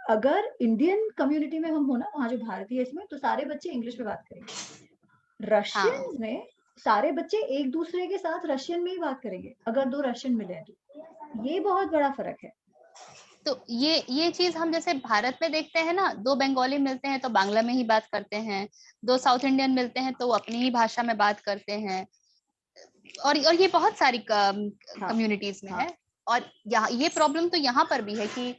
अगर इंडियन कम्युनिटी में हम हो ना, वहाँ जो भारतीय इसमें, तो सारे बच्चे इंग्लिश में बात करेंगे। रशियन में सारे बच्चे एक दूसरे के साथ रशियन में ही बात करेंगे अगर 2 रशियन मिले हैं तो, ये बहुत बड़ा फर्क है। तो ये चीज हम जैसे भारत में देखते हैं ना, 2 बंगाली मिलते हैं तो बांग्ला में ही बात करते हैं, 2 साउथ इंडियन मिलते हैं तो वो अपनी ही भाषा में बात करते हैं, और ये बहुत सारी कम्युनिटीज में है। और यहाँ ये प्रॉब्लम तो यहाँ पर भी है कि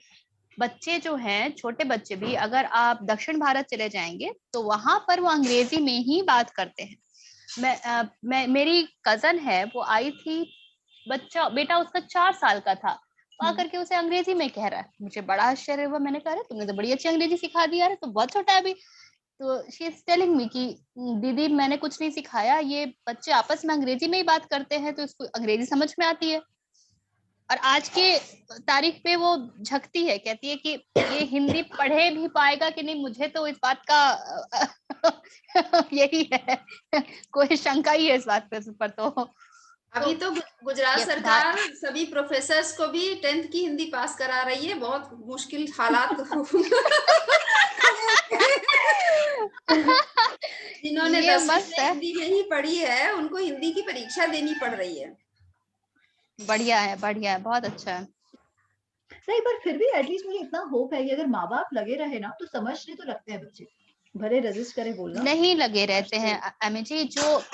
बच्चे जो हैं, छोटे बच्चे भी, अगर आप दक्षिण भारत चले जाएंगे तो वहां पर वो अंग्रेजी में ही बात करते हैं। मैं मेरी कजन है, वो आई थी, बेटा उसका 4 साल का था, आकर के उसे अंग्रेजी में कह रहा है। मुझे बड़ा आश्चर्य हुआ, मैंने कहा तुमने तो बड़ी अच्छी अंग्रेजी सिखा दी यार, तो बहुत छोटा है अभी। तो शी इज टेलिंग मी कि दीदी मैंने कुछ नहीं सिखाया, ये बच्चे आपस में अंग्रेजी में ही बात करते हैं तो इसको अंग्रेजी समझ में आती है। और आज के तारीख पे वो झकती है, कहती है कि ये हिंदी पढ़े भी पाएगा कि नहीं, मुझे तो इस बात का यही है, कोई शंका ही है इस बात पर। तो अभी तो गुजरात सरकार सभी प्रोफेसर्स को भी 10th की हिंदी पास करा रही है, बहुत मुश्किल हालात जिन्होंने 10वीं से हिंदी में ही पढ़ी है, उनको हिंदी की परीक्षा देनी पड़ रही है। बढ़िया है, बहुत अच्छा है। नहीं, पर फिर भी एटलीस्ट मुझे इतना होप है कि अगर माँ बाप लगे रहे ना तो समझने तो लगते हैं बच्चे, भले रेजिस्ट करे बोलना। नहीं लगे रहते हैं अमी जी, जो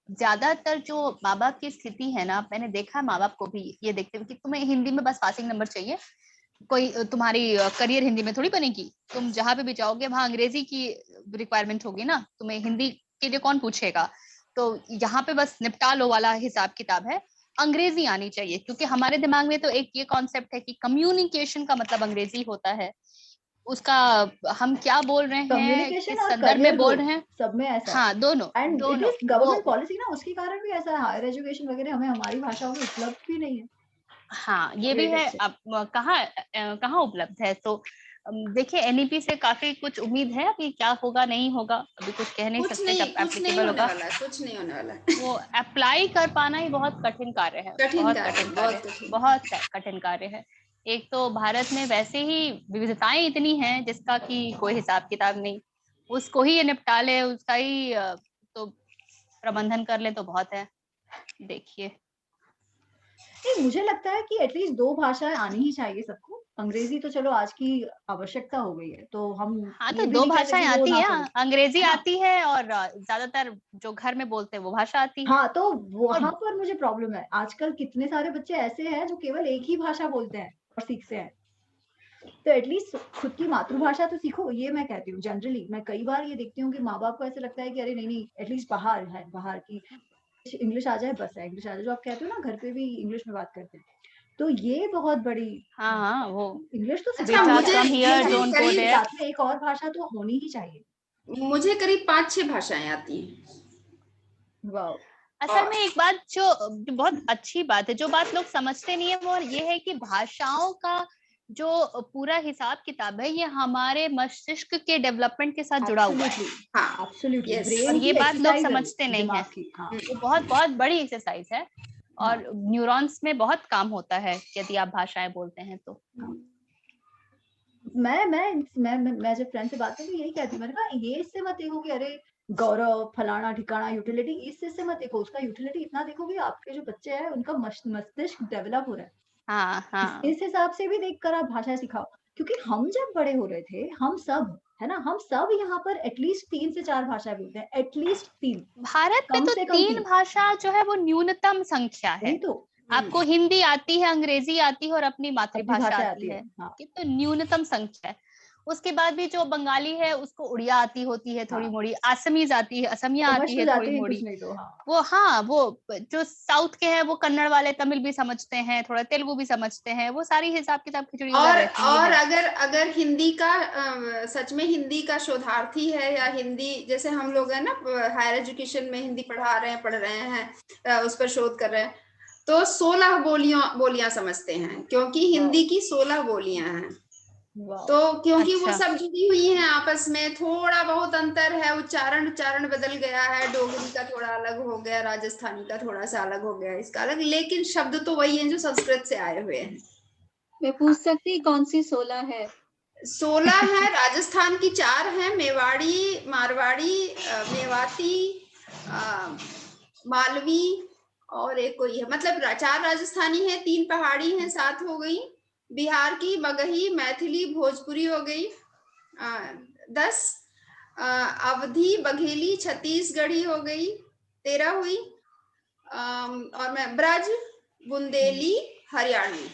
ज्यादातर जो माँ बाप की स्थिति है ना, मैंने देखा माँ बाप को भी ये देखते हुए कि तुम्हें हिंदी में बस पासिंग नंबर चाहिए, कोई तुम्हारी करियर हिंदी में थोड़ी बनेगी, तुम जहां पे भी जाओगे वहां अंग्रेजी की रिक्वायरमेंट होगी ना, तुम्हें हिंदी के लिए कौन पूछेगा, तो यहाँ पे बस निपटा लो वाला हिसाब किताब है। अंग्रेजी आनी चाहिए, क्योंकि हमारे दिमाग में तो एक ये कॉन्सेप्ट है कि कम्युनिकेशन का मतलब अंग्रेजी होता है, उसका हम क्या बोल रहे हैं, किस संदर्भ में बोल रहे हैं, सब में ऐसा हाँ दोनों and it is government policy ना, उसके कारण भी ऐसा है, हायर एजुकेशन वगैरह हमें हमारी भाषाओं में उपलब्ध भी नहीं है। हाँ ये भी है। अब कहाँ उपलब्ध है, तो देखिए एनईपी से काफी कुछ उम्मीद है, अभी क्या होगा नहीं होगा अभी कुछ कह नहीं सकते, जब एप्लीकेबल होगा कुछ नहीं होने वाला, वो अप्लाई कर पाना ही बहुत कठिन कार्य है, बहुत कठिन कार्य है। एक तो भारत में वैसे ही विविधताएं इतनी हैं जिसका कि कोई हिसाब किताब नहीं, उसको ही ये निपटा ले, उसका ही तो प्रबंधन कर ले तो बहुत है। देखिए मुझे लगता है कि एटलीस्ट 2 भाषाएं आनी ही चाहिए सबको। अंग्रेजी तो चलो आज की आवश्यकता हो गई है, तो हम हाँ, ये तो भी 2 नहीं कह भाषाएं सकते कि वो आती ना है, करें। अंग्रेजी हाँ। आती है और ज्यादातर जो घर में बोलते हैं वो भाषा आती है। हाँ, तो वहाँ और पर मुझे प्रॉब्लम है। आजकल कितने सारे बच्चे ऐसे हैं जो केवल एक ही भाषा बोलते हैं और सीखते हैं। तो एटलीस्ट खुद की मातृभाषा तो सीखो, ये मैं कहती हूँ। जनरली मैं कई बार ये देखती हूँ कि माँ-बाप को ऐसा लगता है कि अरे नहीं-नहीं, एटलीस्ट बाहर है, बाहर की इंग्लिश आ जाए बस है, इंग्लिश आ जाए। जो आप कहते हो ना घर पे भी इंग्लिश में बात करते हैं। तो ये बहुत बड़ी हाँ, हाँ, वो इंग्लिश तो अच्छा, सिखानी विचार है, कम हियर मुझे डोंट गो करीब देयर। साथ में एक और भाषा तो होनी ही चाहिए। मुझे करीब 5-6 भाषाएं आती हैं। वाओ! असल में एक बात जो बहुत अच्छी बात है, जो बात लोग समझते नहीं है वो ये है कि भाषाओं का जो पूरा हिसाब किताब है ये हमारे मस्तिष्क के डेवलपमेंट के साथ जुड़ा हुआ है। एब्सोल्युटली, हाँ, एब्सोल्युटली यस। और ब्रेन ये की बात लोग एक्सरसाइज है वो, समझते नहीं है। दिमाग की। हाँ, वो बहुत बहुत बड़ी एक्सरसाइज है हाँ, और न्यूरॉन्स में बहुत काम होता है यदि आप भाषाएं बोलते हैं तो। हाँ। मैं जब फ्रेंड से बात करती हूँ यही कहती हूँ, मैंने कहा ये इससे मत देखो कि अरे गौरव फलाना ठिकाना यूटिलिटी, इससे मत देखो, उसका यूटिलिटी इतना देखो कि आपके जो बच्चे हैं उनका मस्तिष्क डेवलप हो रहा है। हाँ, हाँ, इस हिसाब से भी देखकर आप भाषा सिखाओ। क्योंकि हम जब बड़े हो रहे थे, हम सब, है ना? हम सब यहाँ पर एटलीस्ट 3 से 4 भाषाएँ बोलते हैं, एटलीस्ट 3, भारत में कम तो से कम 3 3। भाषा जो है वो न्यूनतम संख्या है। वही तो, आपको हिंदी आती है, अंग्रेजी आती है और अपनी अपनी मातृभाषा भाषा आती आती है। है, हाँ, ये तो न्यूनतम संख्या है। उसके बाद भी जो बंगाली है उसको उड़िया आती होती है थोड़ी हाँ, मोड़ी, आसमीज आती है, असमिया समझ आती तो है जाते थोड़ी हैं मोड़ी। कुछ नहीं तो। हाँ, वो हाँ, वो जो साउथ के हैं वो कन्नड़ वाले तमिल भी समझते हैं, थोड़ा तेलुगु भी समझते हैं, वो सारी हिसाब किताब खिचड़ी उधर रहती और है। अगर हिंदी का सच में हिंदी का शोधार्थी है, या हिंदी जैसे हम लोग है ना हायर एजुकेशन में हिंदी पढ़ रहे हैं, उस पर शोध कर रहे हैं, तो 16 बोलियां समझते हैं, क्योंकि हिंदी की 16 बोलियां हैं। वाओ! तो क्योंकि वो अच्छा, सब जुड़ी हुई हैं आपस में, थोड़ा बहुत अंतर है, उच्चारण बदल गया है, डोगरी का थोड़ा अलग हो गया, राजस्थानी का थोड़ा सा अलग हो गया, इसका अलग, लेकिन शब्द तो वही हैं जो संस्कृत से आए हुए हैं। मैं पूछ सकती कौन सी 16 है? 16 है, राजस्थान की 4 है, मेवाड़ी, मारवाड़ी, मेवाती, मालवी, और एक कोई है, मतलब 4 राजस्थानी है, 3 पहाड़ी हैं, 7 हो गई। बिहार की मगही, मैथिली, भोजपुरी हो गई 10। अवधी, बघेली, छत्तीसगढ़ी हो गई 13 हुई। और मैं ब्रज, बुंदेली, हरियाणवी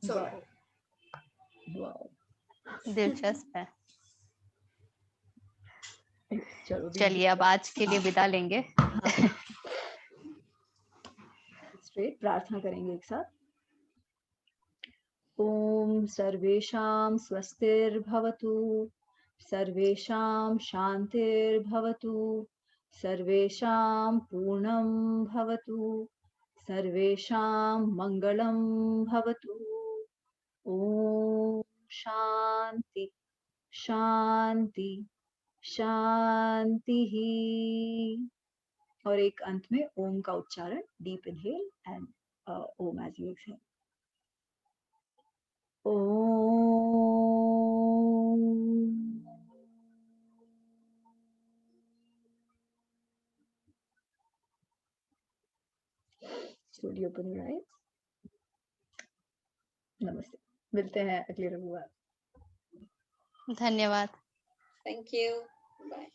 16। वाओ! वाओ! दिलचस्प है। चलो चलिए अब आज के लिए विदा लेंगे। स्ट्रेट प्रार्थना करेंगे एक साथ। ओम सर्वेषां स्वस्तिर्भवतु, सर्वेषां शांतिर्भवतु, सर्वेषां पूर्णं भवतु, सर्वेषां मंगलं भवतु। ओम शांति शांति शांति। और एक अंत में ओम का उच्चारण, deep inhale and Om as you exhale. Om. Slowly open your eyes. नमस्ते, मिलते हैं अगले रविवार। धन्यवाद। Thank you. Bye.